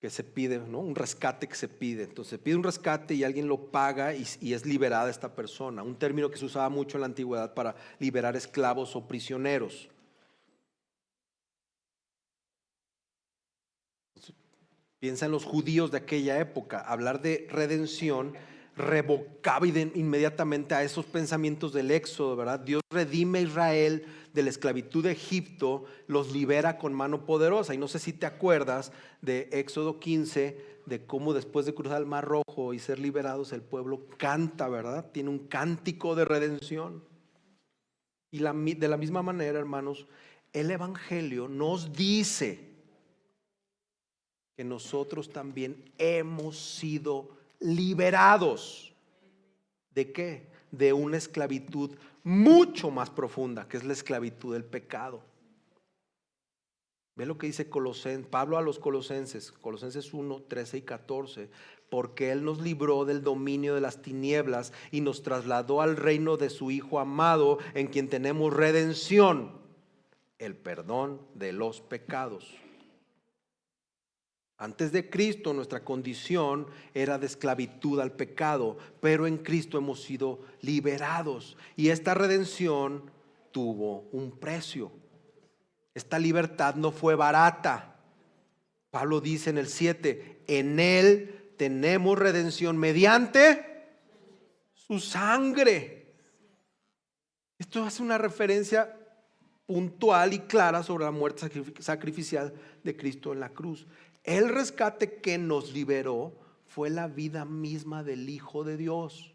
que se pide, ¿no? Un rescate que se pide. Entonces se pide un rescate y alguien lo paga y es liberada esta persona. Un término que se usaba mucho en la antigüedad para liberar esclavos o prisioneros. Piensa en los judíos de aquella época. Hablar de redención revocaba inmediatamente a esos pensamientos del Éxodo, ¿verdad? Dios redime a Israel de la esclavitud de Egipto, los libera con mano poderosa. Y no sé si te acuerdas de Éxodo 15, de cómo después de cruzar el Mar Rojo y ser liberados, el pueblo canta, ¿verdad? Tiene un cántico de redención. Y de la misma manera, hermanos, el Evangelio nos dice que nosotros también hemos sido liberados. ¿De qué? De una esclavitud mucho más profunda, que es la esclavitud del pecado. Ve lo que dice Pablo a los Colosenses 1, 13 y 14. Porque Él nos libró del dominio de las tinieblas y nos trasladó al reino de su Hijo amado, en quien tenemos redención, el perdón de los pecados. Antes de Cristo nuestra condición era de esclavitud al pecado, pero en Cristo hemos sido liberados. Y esta redención tuvo un precio. Esta libertad no fue barata. Pablo dice en el 7: en Él tenemos redención mediante su sangre. Esto hace una referencia puntual y clara sobre la muerte sacrificial de Cristo en la cruz. El rescate que nos liberó fue la vida misma del Hijo de Dios.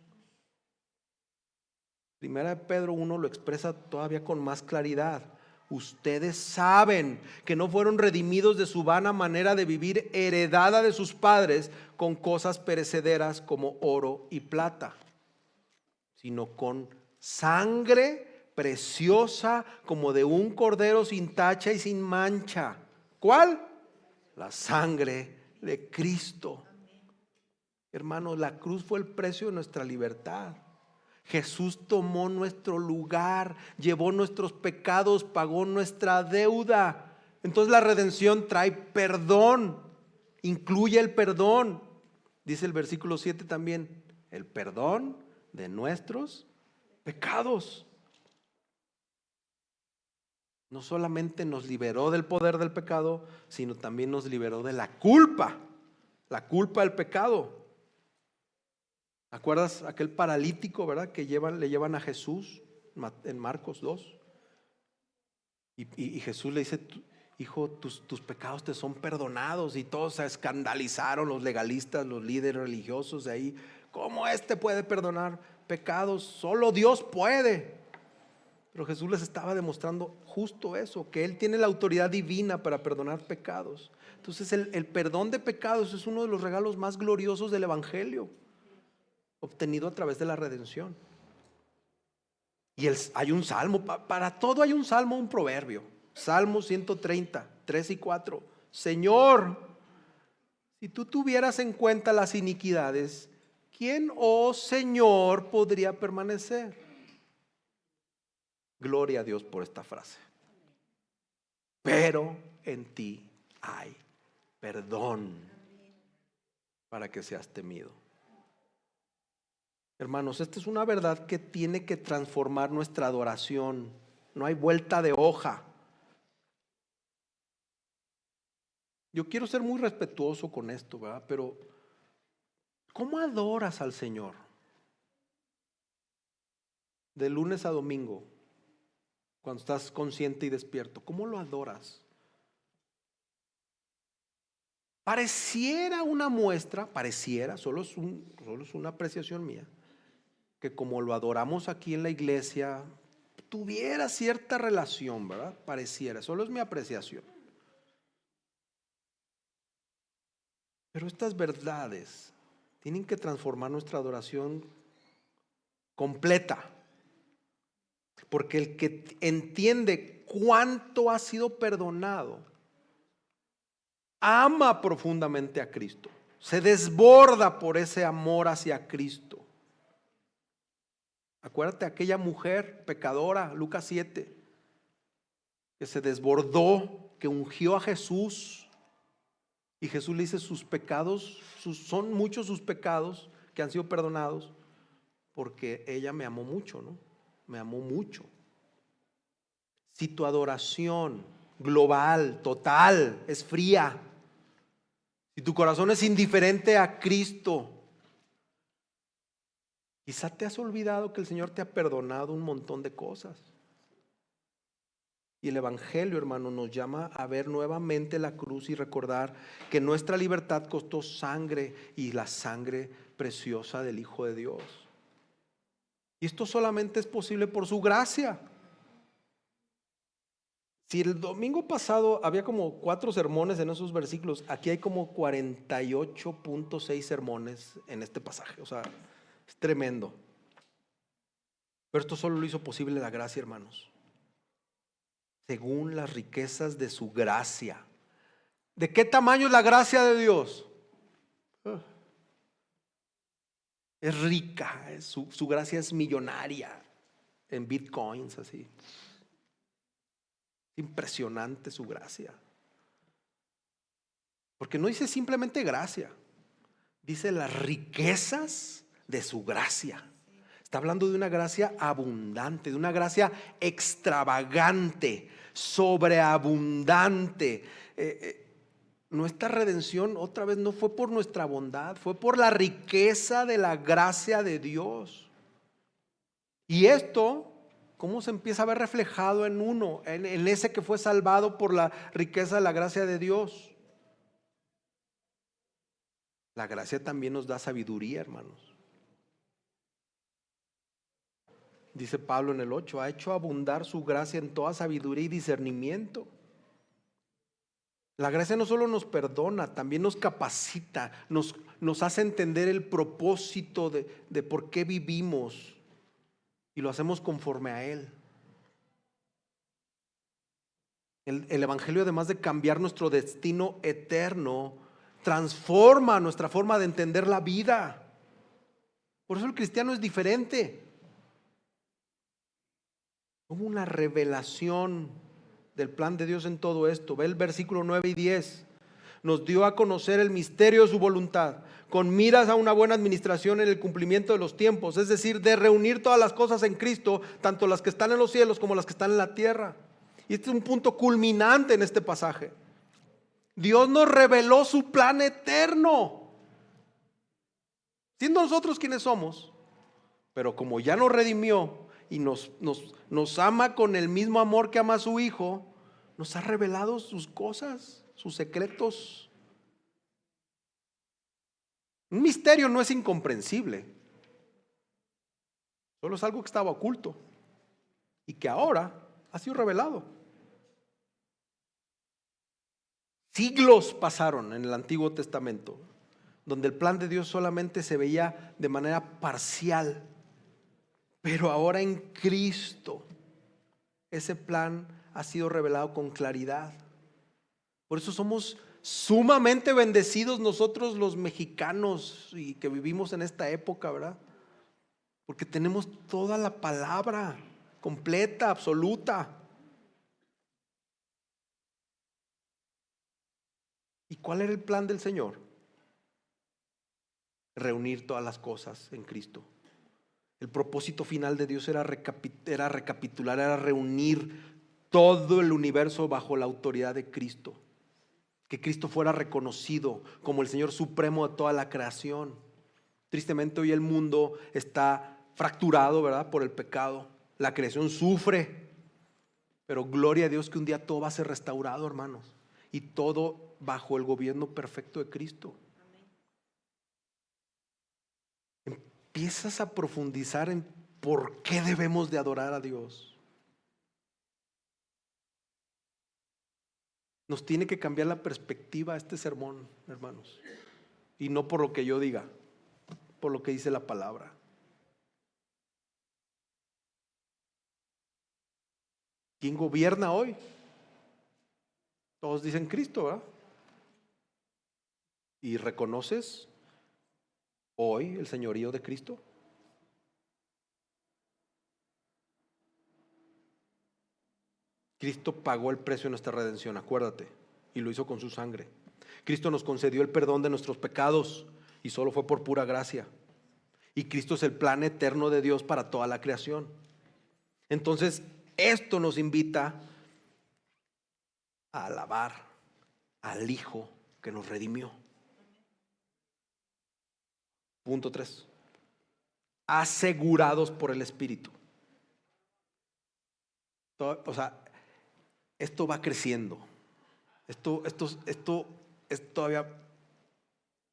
Primera de Pedro 1 lo expresa todavía con más claridad. Ustedes saben que no fueron redimidos de su vana manera de vivir heredada de sus padres con cosas perecederas como oro y plata, sino con sangre preciosa como de un cordero sin tacha y sin mancha. ¿Cuál? La sangre de Cristo. Hermanos, la cruz fue el precio de nuestra libertad. Jesús tomó nuestro lugar, llevó nuestros pecados, pagó nuestra deuda. Entonces la redención trae perdón, incluye el perdón. Dice el versículo 7 también: el perdón de nuestros pecados. No solamente nos liberó del poder del pecado, sino también nos liberó de la culpa del pecado. ¿Acuerdas aquel paralítico, verdad? Que le llevan a Jesús en Marcos 2. Y Jesús le dice: hijo, tus pecados te son perdonados. Y todos se escandalizaron, los legalistas, los líderes religiosos de ahí. ¿Cómo puede perdonar pecados? Solo Dios puede. Pero Jesús les estaba demostrando justo eso, que Él tiene la autoridad divina para perdonar pecados. Entonces el perdón de pecados es uno de los regalos más gloriosos del Evangelio, obtenido a través de la redención. Y hay un salmo, para todo hay un salmo, un proverbio. Salmo 130, 3 y 4. Señor, si tú tuvieras en cuenta las iniquidades, ¿quién, oh Señor, podría permanecer? Gloria a Dios por esta frase. Pero en ti hay perdón para que seas temido. Hermanos, esta es una verdad que tiene que transformar nuestra adoración. No hay vuelta de hoja. Yo quiero ser muy respetuoso con esto, ¿verdad? Pero ¿cómo adoras al Señor? De lunes a domingo, cuando estás consciente y despierto, ¿cómo lo adoras? Pareciera una muestra, solo es una apreciación mía, que como lo adoramos aquí en la iglesia, tuviera cierta relación, ¿verdad? Pareciera, solo es mi apreciación. Pero estas verdades tienen que transformar nuestra adoración completa. Porque el que entiende cuánto ha sido perdonado, ama profundamente a Cristo. Se desborda por ese amor hacia Cristo. Acuérdate aquella mujer pecadora, Lucas 7, que se desbordó, que ungió a Jesús. Y Jesús le dice: sus pecados, son muchos sus pecados que han sido perdonados, porque ella me amó mucho, ¿no? Me amó mucho. Si tu adoración global, total, es fría, si tu corazón es indiferente a Cristo, quizá te has olvidado que el Señor te ha perdonado un montón de cosas. Y el Evangelio, hermano, nos llama a ver nuevamente la cruz y recordar que nuestra libertad costó sangre, y la sangre preciosa del Hijo de Dios. Y esto solamente es posible por su gracia. Si el domingo pasado había como 4 sermones en esos versículos, aquí hay como 48.6 sermones en este pasaje. O sea, es tremendo. Pero esto solo lo hizo posible la gracia, hermanos. Según las riquezas de su gracia. ¿De qué tamaño es la gracia de Dios? Es rica, su gracia es millonaria en bitcoins, así. Impresionante su gracia. Porque no dice simplemente gracia, dice las riquezas de su gracia. Está hablando de una gracia abundante, de una gracia extravagante, sobreabundante. Nuestra redención, otra vez, no fue por nuestra bondad, fue por la riqueza de la gracia de Dios. Y esto, ¿cómo se empieza a ver reflejado en uno, en ese que fue salvado por la riqueza de la gracia de Dios? La gracia también nos da sabiduría, hermanos. Dice Pablo en el 8, ha hecho abundar su gracia en toda sabiduría y discernimiento. La gracia no solo nos perdona, también nos capacita, nos hace entender el propósito de por qué vivimos, y lo hacemos conforme a Él. El Evangelio, además de cambiar nuestro destino eterno, transforma nuestra forma de entender la vida. Por eso el cristiano es diferente. Hubo una revelación del plan de Dios en todo esto. Ve el versículo 9 y 10. Nos dio a conocer el misterio de su voluntad, con miras a una buena administración en el cumplimiento de los tiempos, es decir, de reunir todas las cosas en Cristo, tanto las que están en los cielos como las que están en la tierra. Y este es un punto culminante en este pasaje. Dios nos reveló su plan eterno, siendo nosotros quienes somos, pero como ya nos redimió y nos ama con el mismo amor que ama a su Hijo, nos ha revelado sus cosas, sus secretos. Un misterio no es incomprensible, solo es algo que estaba oculto y que ahora ha sido revelado. Siglos pasaron en el Antiguo Testamento, donde el plan de Dios solamente se veía de manera parcial, Pero ahora en Cristo, ese plan ha sido revelado con claridad. Por eso somos sumamente bendecidos nosotros los mexicanos y que vivimos en esta época, ¿verdad? Porque tenemos toda la palabra completa, absoluta. ¿Y cuál era el plan del Señor? Reunir todas las cosas en Cristo. El propósito final de Dios era recapitular, era reunir todo el universo bajo la autoridad de Cristo. Que Cristo fuera reconocido como el Señor supremo de toda la creación. Tristemente hoy el mundo está fracturado, ¿verdad? Por el pecado. La creación sufre, pero gloria a Dios que un día todo va a ser restaurado, hermanos. Y todo bajo el gobierno perfecto de Cristo. Empiezas a profundizar en por qué debemos de adorar a Dios. Nos tiene que cambiar la perspectiva este sermón, hermanos. Y no por lo que yo diga, por lo que dice la palabra. ¿Quién gobierna hoy? Todos dicen Cristo, ¿verdad? ¿Y reconoces hoy el señorío de Cristo? Cristo pagó el precio de nuestra redención, acuérdate, y lo hizo con su sangre. Cristo nos concedió el perdón de nuestros pecados y solo fue por pura gracia. Y Cristo es el plan eterno de Dios para toda la creación. Entonces, esto nos invita a alabar al Hijo que nos redimió. Punto 3. Asegurados por el Espíritu. O sea, esto va creciendo. Esto es todavía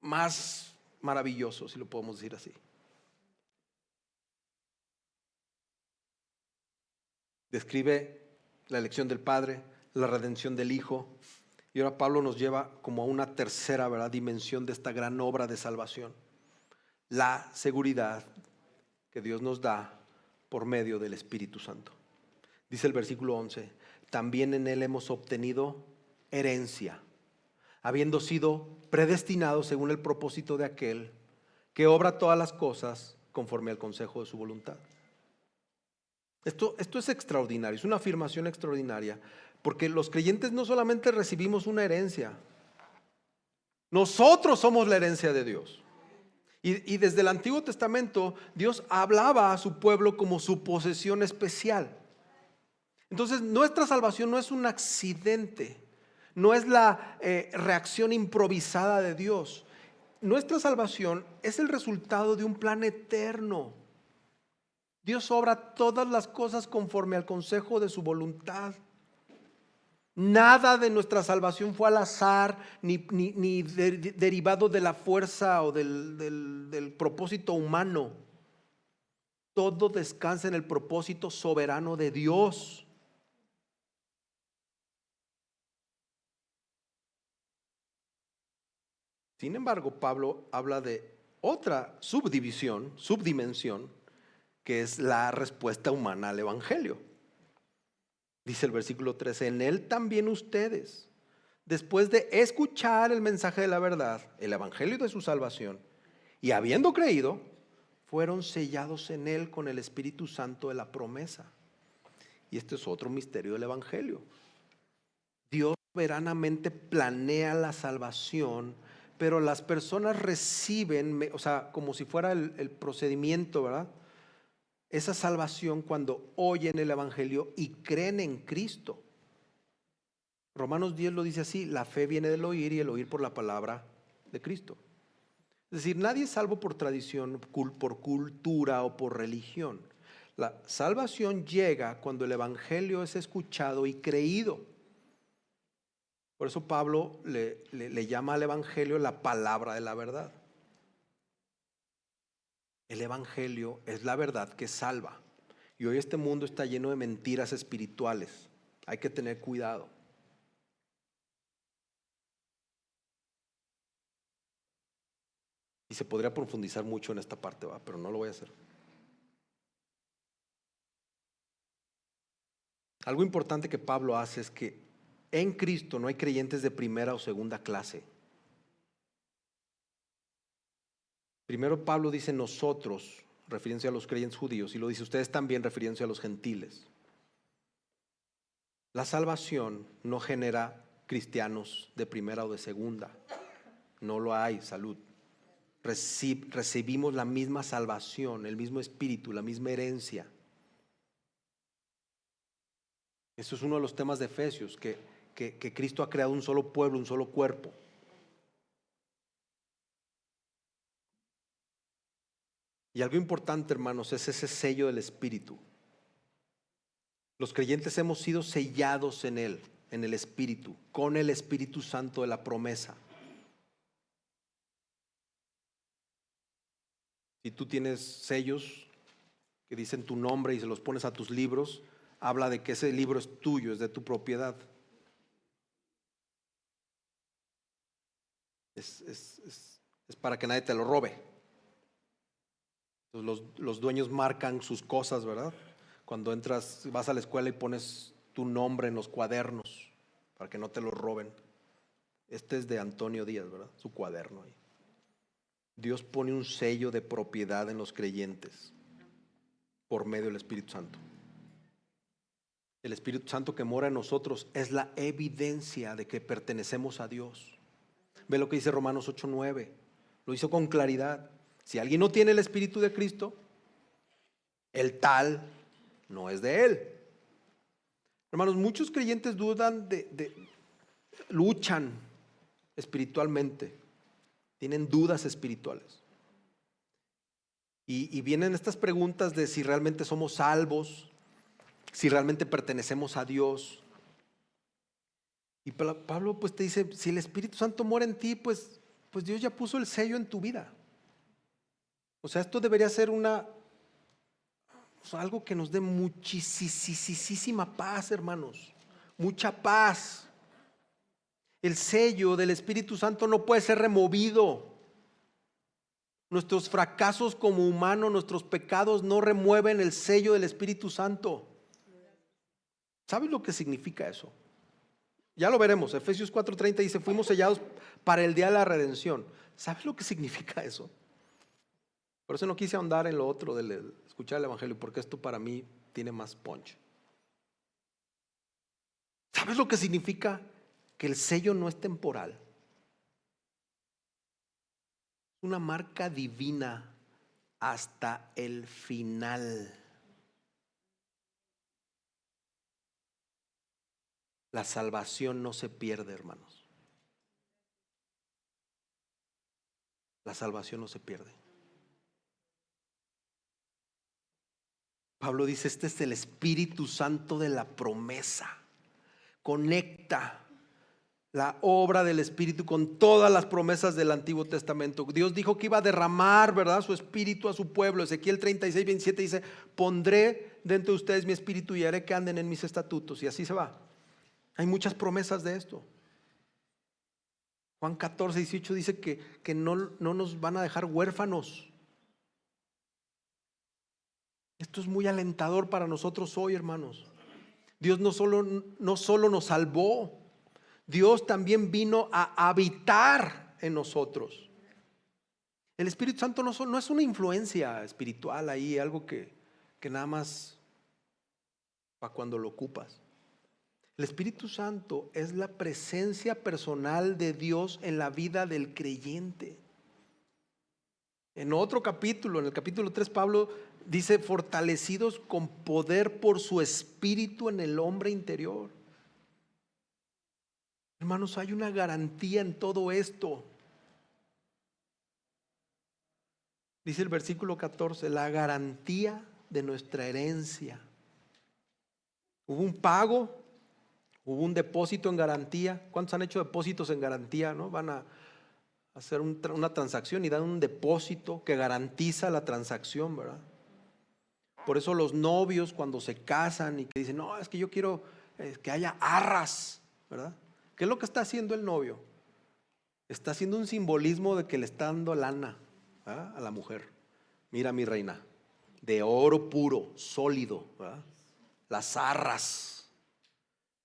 más maravilloso, si lo podemos decir así. Describe la elección del Padre, la redención del Hijo. Y ahora Pablo nos lleva como a una tercera, ¿verdad?, dimensión de esta gran obra de salvación. La seguridad que Dios nos da por medio del Espíritu Santo. Dice el versículo 11, también en Él hemos obtenido herencia, habiendo sido predestinados según el propósito de aquel que obra todas las cosas conforme al consejo de su voluntad. Esto es extraordinario, es una afirmación extraordinaria, porque los creyentes no solamente recibimos una herencia, nosotros somos la herencia de Dios. Y desde el Antiguo Testamento Dios hablaba a su pueblo como su posesión especial. Entonces nuestra salvación no es un accidente, no es la reacción improvisada de Dios. Nuestra salvación es el resultado de un plan eterno. Dios obra todas las cosas conforme al consejo de su voluntad. Nada de nuestra salvación fue al azar, ni derivado de la fuerza o del propósito humano. Todo descansa en el propósito soberano de Dios. Sin embargo, Pablo habla de otra subdimensión, que es la respuesta humana al Evangelio. Dice el versículo 13, en Él también ustedes, después de escuchar el mensaje de la verdad, el Evangelio de su salvación, y habiendo creído, fueron sellados en Él con el Espíritu Santo de la promesa. Y este es otro misterio del Evangelio. Dios soberanamente planea la salvación, pero las personas reciben, o sea, como si fuera el procedimiento, ¿verdad?, esa salvación cuando oyen el Evangelio y creen en Cristo. Romanos 10 lo dice así, la fe viene del oír y el oír por la palabra de Cristo. Es decir, nadie es salvo por tradición, por cultura o por religión. La salvación llega cuando el Evangelio es escuchado y creído. Por eso Pablo le llama al Evangelio la palabra de la verdad. El Evangelio es la verdad que salva. Y hoy este mundo está lleno de mentiras espirituales. Hay que tener cuidado. Y se podría profundizar mucho en esta parte, pero no lo voy a hacer. Algo importante que Pablo hace es que en Cristo no hay creyentes de primera o segunda clase. Primero Pablo dice nosotros, refiriéndose a los creyentes judíos, y lo dice ustedes también, refiriéndose a los gentiles. La salvación no genera cristianos de primera o de segunda. No lo hay, salud. Recibimos la misma salvación, el mismo espíritu, la misma herencia. Eso es uno de los temas de Efesios, que Cristo ha creado un solo pueblo, un solo cuerpo. Y algo importante, hermanos, es ese sello del Espíritu. Los creyentes hemos sido sellados en Él, en el Espíritu, con el Espíritu Santo de la promesa. Si tú tienes sellos que dicen tu nombre y se los pones a tus libros, habla de que ese libro es tuyo, es de tu propiedad. Es para que nadie te lo robe. Entonces los dueños marcan sus cosas, ¿verdad? Cuando entras, vas a la escuela y pones tu nombre en los cuadernos para que no te lo roben. Este es de Antonio Díaz, ¿verdad? Su cuaderno ahí. Dios pone un sello de propiedad en los creyentes por medio del Espíritu Santo. El Espíritu Santo que mora en nosotros es la evidencia de que pertenecemos a Dios. Ve lo que dice Romanos 8:9. Lo hizo con claridad. Si alguien no tiene el Espíritu de Cristo, el tal no es de Él. Hermanos, muchos creyentes dudan luchan espiritualmente, tienen dudas espirituales. Y vienen estas preguntas de si realmente somos salvos, si realmente pertenecemos a Dios. Y Pablo pues te dice, si el Espíritu Santo mora en ti, pues Dios ya puso el sello en tu vida. O sea, esto debería ser algo que nos dé muchísima paz, hermanos. Mucha paz. El sello del Espíritu Santo no puede ser removido. Nuestros fracasos como humanos, nuestros pecados no remueven el sello del Espíritu Santo. ¿Sabes lo que significa eso? Ya lo veremos. Efesios 4:30 dice, fuimos sellados para el día de la redención. ¿Sabes lo que significa eso? Por eso no quise ahondar en lo otro de escuchar el Evangelio, porque esto para mí tiene más punch. ¿Sabes lo que significa? Que el sello no es temporal. Es una marca divina hasta el final. La salvación no se pierde, hermanos. La salvación no se pierde. Pablo dice, este es el Espíritu Santo de la promesa. Conecta la obra del Espíritu con todas las promesas del Antiguo Testamento. Dios dijo que iba a derramar, ¿verdad?, su Espíritu a su pueblo. Ezequiel 36:27 dice, pondré dentro de ustedes mi Espíritu y haré que anden en mis estatutos. Y así se va. Hay muchas promesas de esto. Juan 14:18 dice que no nos van a dejar huérfanos. Esto es muy alentador para nosotros hoy, hermanos. Dios no solo nos salvó, Dios también vino a habitar en nosotros. El Espíritu Santo no es una influencia espiritual ahí, algo que nada más para cuando lo ocupas. El Espíritu Santo es la presencia personal de Dios en la vida del creyente. En otro capítulo, en el capítulo 3, Pablo dice, fortalecidos con poder por su Espíritu en el hombre interior. Hermanos, hay una garantía en todo esto. Dice el versículo 14, la garantía de nuestra herencia. Hubo un pago, hubo un depósito en garantía. ¿Cuántos han hecho depósitos en garantía? ¿No? Van a hacer una transacción y dan un depósito que garantiza la transacción, ¿verdad? Por eso los novios cuando se casan y que dicen, no, es que yo quiero que haya arras, ¿verdad? ¿Qué es lo que está haciendo el novio? Está haciendo un simbolismo de que le está dando lana, ¿verdad?, a la mujer. Mira, mi reina, de oro puro, sólido, ¿verdad?, las arras.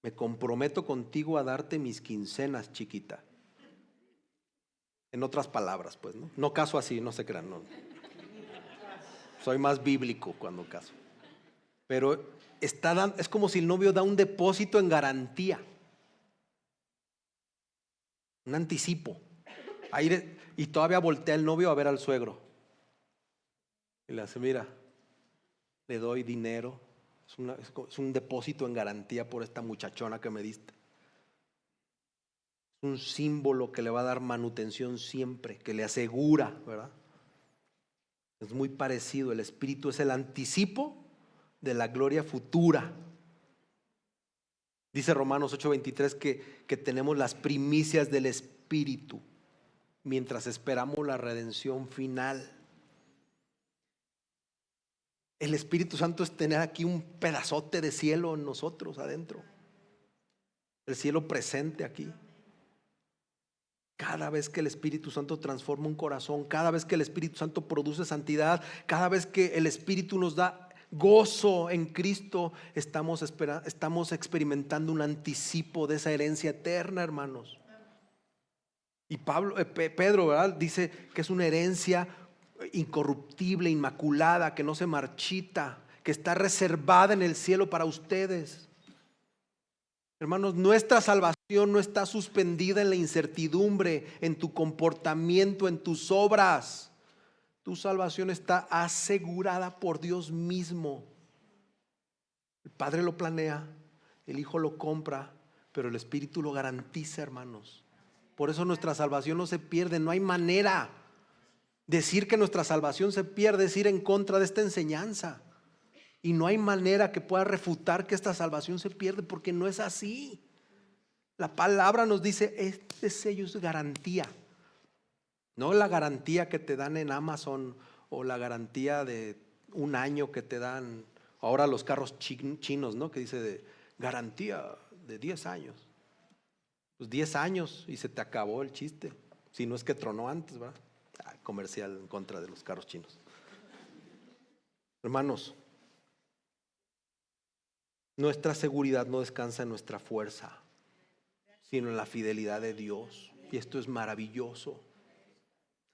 Me comprometo contigo a darte mis quincenas, chiquita. En otras palabras, pues, ¿no? No caso así, no se crean, no. Soy más bíblico cuando caso. Pero es como si el novio da un depósito en garantía. Un anticipo. Y todavía voltea el novio a ver al suegro. Y le hace, mira, le doy dinero. Es un depósito en garantía por esta muchachona que me diste. Es un símbolo que le va a dar manutención siempre, que le asegura, ¿verdad? Es muy parecido. El Espíritu es el anticipo de la gloria futura. Dice Romanos 8:23 que tenemos las primicias del Espíritu mientras esperamos la redención final. El Espíritu Santo es tener aquí un pedazote de cielo en nosotros adentro. El cielo presente aquí. Cada vez que el Espíritu Santo transforma un corazón, cada vez que el Espíritu Santo produce santidad, cada vez que el Espíritu nos da gozo en Cristo, estamos experimentando un anticipo de esa herencia eterna, hermanos. Y Pedro, ¿verdad?, dice que es una herencia incorruptible, inmaculada, que no se marchita, que está reservada en el cielo para ustedes. Hermanos, nuestra salvación no está suspendida en la incertidumbre, en tu comportamiento, en tus obras. Tu salvación está asegurada por Dios mismo. El Padre lo planea, el Hijo lo compra, pero el Espíritu lo garantiza, hermanos. Por eso nuestra salvación no se pierde. No hay manera. Decir que nuestra salvación se pierde es ir en contra de esta enseñanza. Y no hay manera que pueda refutar que esta salvación se pierde, porque no es así. La palabra nos dice, este sello es garantía. No la garantía que te dan en Amazon o la garantía de un año que te dan ahora los carros chinos, ¿no? Que dice de garantía de 10 años. Pues 10 años y se te acabó el chiste. Si no es que tronó antes, ¿verdad? Comercial en contra de los carros chinos. Hermanos, nuestra seguridad no descansa en nuestra fuerza, sino en la fidelidad de Dios. Y esto es maravilloso.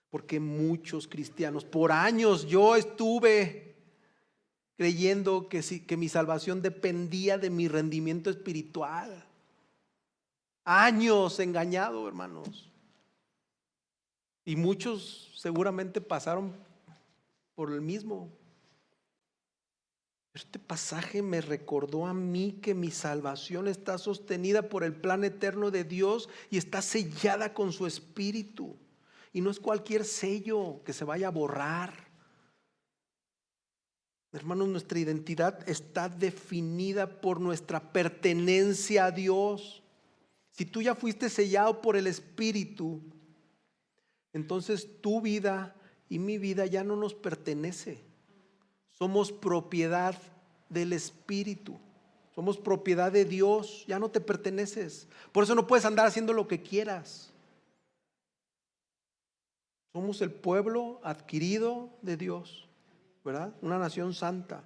Porque muchos cristianos, por años yo estuve creyendo que mi salvación dependía de mi rendimiento espiritual. Años engañado, hermanos. Y muchos seguramente pasaron por el mismo. Este pasaje me recordó a mí que mi salvación está sostenida por el plan eterno de Dios y está sellada con su Espíritu. Y no es cualquier sello que se vaya a borrar. Hermanos, nuestra identidad está definida por nuestra pertenencia a Dios. Si tú ya fuiste sellado por el Espíritu, entonces tu vida y mi vida ya no nos pertenece. Somos propiedad del Espíritu. Somos propiedad de Dios. Ya no te perteneces. Por eso no puedes andar haciendo lo que quieras. Somos el pueblo adquirido de Dios, ¿verdad? Una nación santa.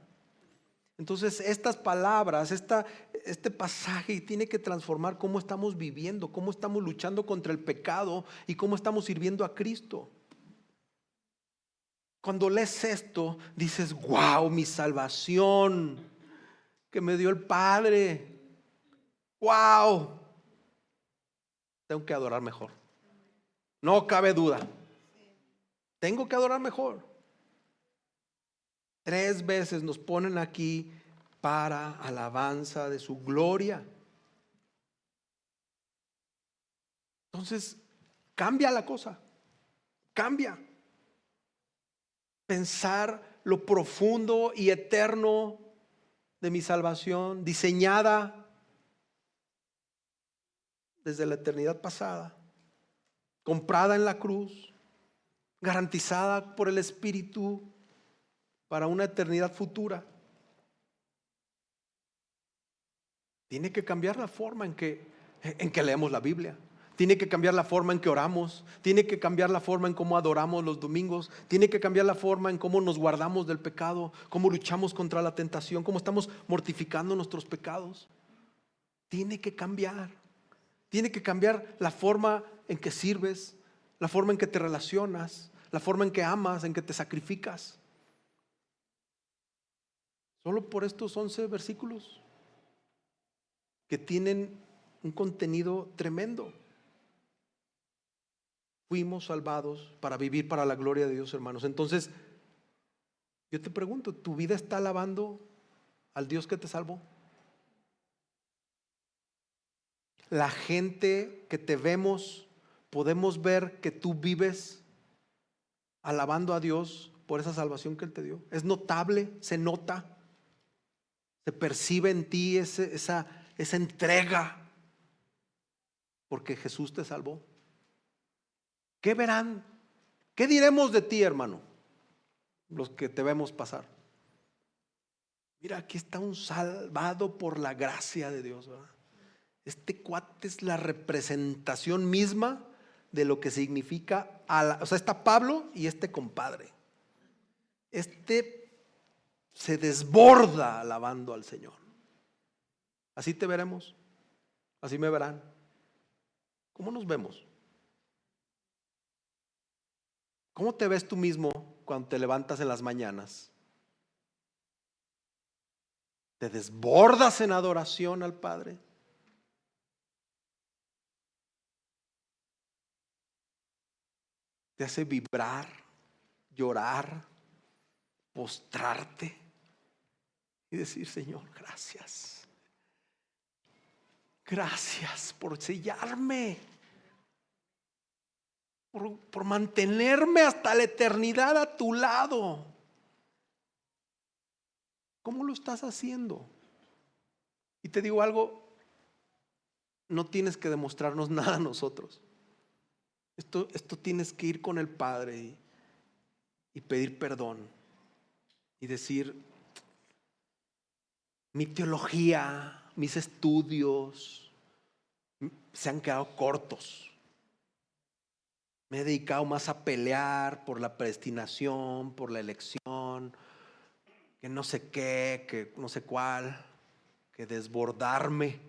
Entonces estas palabras, este pasaje tiene que transformar cómo estamos viviendo, cómo estamos luchando contra el pecado y cómo estamos sirviendo a Cristo. Cuando lees esto, dices, wow, mi salvación que me dio el Padre. Wow. Tengo que adorar mejor. No cabe duda. Tengo que adorar mejor. 3 veces nos ponen aquí para alabanza de su gloria. Entonces, cambia la cosa. Cambia. Pensar lo profundo y eterno de mi salvación, diseñada desde la eternidad pasada, comprada en la cruz, garantizada por el Espíritu para una eternidad futura. Tiene que cambiar la forma en que leemos la Biblia. Tiene que cambiar la forma en que oramos. Tiene que cambiar la forma en cómo adoramos los domingos. Tiene que cambiar la forma en cómo nos guardamos del pecado, cómo luchamos contra la tentación, cómo estamos mortificando nuestros pecados. tiene que cambiar. Tiene que cambiar la forma en que sirves, la forma en que te relacionas, la forma en que amas, en que te sacrificas. Solo por estos 11 versículos que tienen un contenido tremendo. Fuimos salvados para vivir para la gloria de Dios, hermanos. Entonces, yo te pregunto, ¿tu vida está alabando al Dios que te salvó? La gente que te vemos, podemos ver que tú vives alabando a Dios por esa salvación que Él te dio. Es notable, se nota, se percibe en ti esa entrega porque Jesús te salvó. ¿Qué verán? ¿Qué diremos de ti, hermano? Los que te vemos pasar. Mira, aquí está un salvado por la gracia de Dios, ¿verdad? Este cuate es la representación misma de lo que significa, o sea, está Pablo y este compadre. Este se desborda alabando al Señor. Así te veremos, así me verán. ¿Cómo nos vemos? ¿Cómo te ves tú mismo cuando te levantas en las mañanas? ¿Te desbordas en adoración al Padre? ¿Te hace vibrar, llorar, postrarte y decir: Señor, gracias? Gracias por sellarme, por mantenerme hasta la eternidad a tu lado. ¿Cómo lo estás haciendo? Y te digo algo, no tienes que demostrarnos nada a nosotros. Esto tienes que ir con el Padre y pedir perdón y decir: mi teología, mis estudios se han quedado cortos. Me he dedicado más a pelear por la predestinación, por la elección, que no sé qué, que no sé cuál, que desbordarme.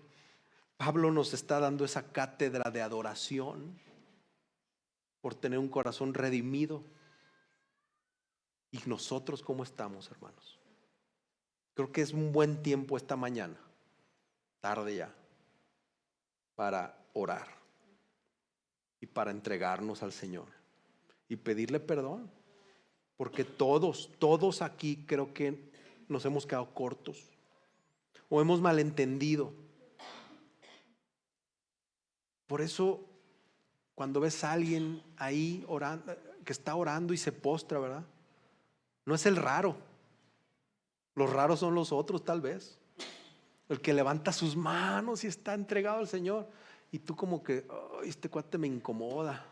Pablo nos está dando esa cátedra de adoración por tener un corazón redimido. ¿Y nosotros cómo estamos, hermanos? Creo que es un buen tiempo esta mañana, tarde ya, para orar y para entregarnos al Señor y pedirle perdón, porque todos aquí creo que nos hemos quedado cortos o hemos malentendido. Por eso, cuando ves a alguien ahí orando, que está orando y se postra, ¿verdad? No es el raro. Los raros son los otros, tal vez. El que levanta sus manos y está entregado al Señor. Y tú como que: "Ay, este cuate me incomoda".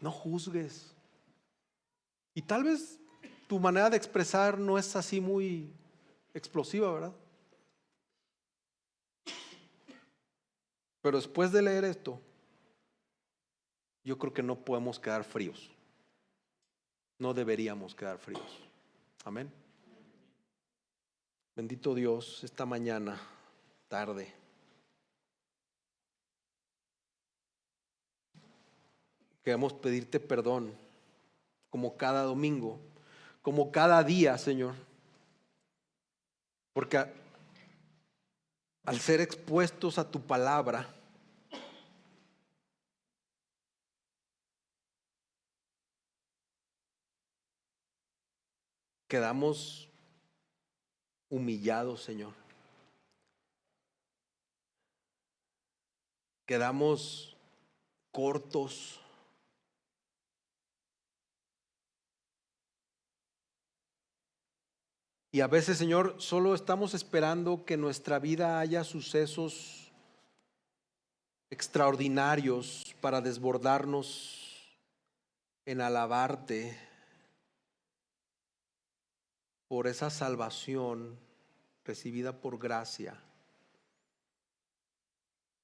No juzgues. Y tal vez tu manera de expresar no es así muy explosiva, ¿verdad? Pero después de leer esto, yo creo que no podemos quedar fríos. No deberíamos quedar fríos. Amén. Bendito Dios, esta mañana, tarde, queremos pedirte perdón, como cada domingo, como cada día, Señor. Porque al ser expuestos a tu palabra, quedamos humillados, Señor. Quedamos cortos. Y a veces, Señor, solo estamos esperando que en nuestra vida haya sucesos extraordinarios para desbordarnos en alabarte por esa salvación recibida por gracia.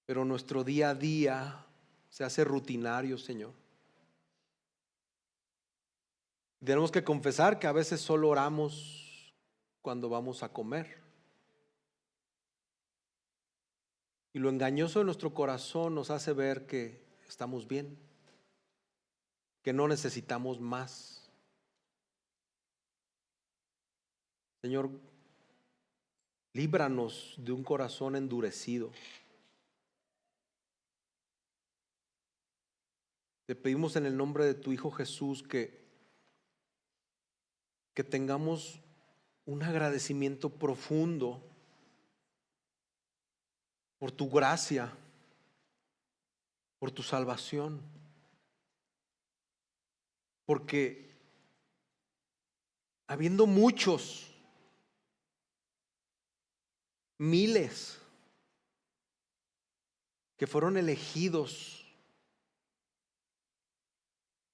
Pero nuestro día a día se hace rutinario, Señor. Tenemos que confesar que a veces solo oramos cuando vamos a comer. Y lo engañoso de nuestro corazón nos hace ver que estamos bien, que no necesitamos más. Señor, líbranos de un corazón endurecido. Te pedimos en el nombre de tu Hijo Jesús que tengamos un agradecimiento profundo por tu gracia, por tu salvación, porque habiendo muchos, miles que fueron elegidos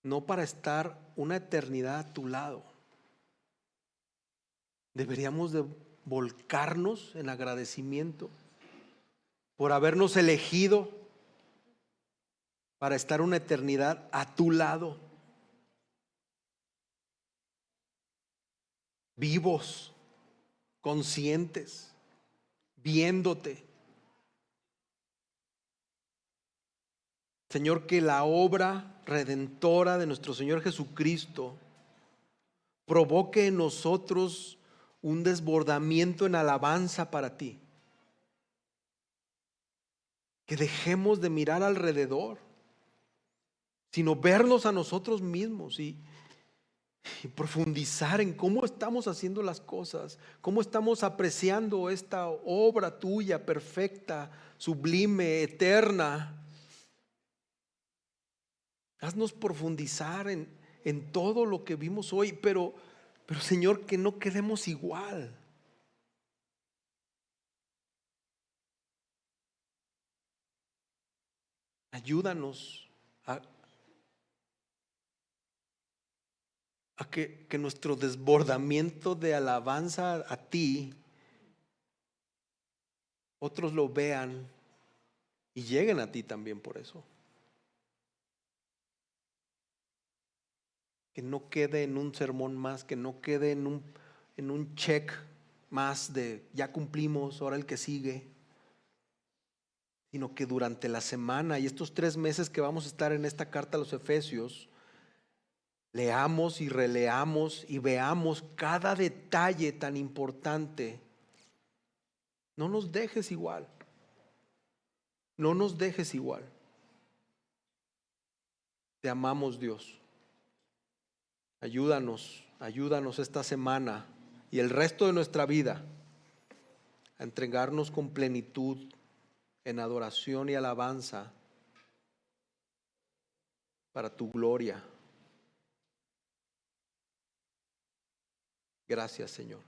no para estar una eternidad a tu lado, deberíamos de volcarnos en agradecimiento por habernos elegido para estar una eternidad a tu lado, vivos, conscientes, viéndote. Señor, que la obra redentora de nuestro Señor Jesucristo provoque en nosotros un desbordamiento en alabanza para ti. Que dejemos de mirar alrededor, sino vernos a nosotros mismos y profundizar en cómo estamos haciendo las cosas, cómo estamos apreciando esta obra tuya perfecta, sublime, eterna. Haznos profundizar en todo lo que vimos hoy, pero Señor, que no quedemos igual. Ayúdanos a que nuestro desbordamiento de alabanza a ti, otros lo vean y lleguen a ti también por eso. Que no quede en un sermón más, que no quede en un check más de ya cumplimos, ahora el que sigue, sino que durante la semana y estos 3 meses que vamos a estar en esta carta a los Efesios, leamos y releamos y veamos cada detalle tan importante. No nos dejes igual, no nos dejes igual. Te amamos, Dios. Ayúdanos esta semana y el resto de nuestra vida a entregarnos con plenitud en adoración y alabanza para tu gloria. Gracias, Señor.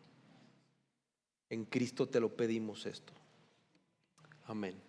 En Cristo te lo pedimos esto. Amén.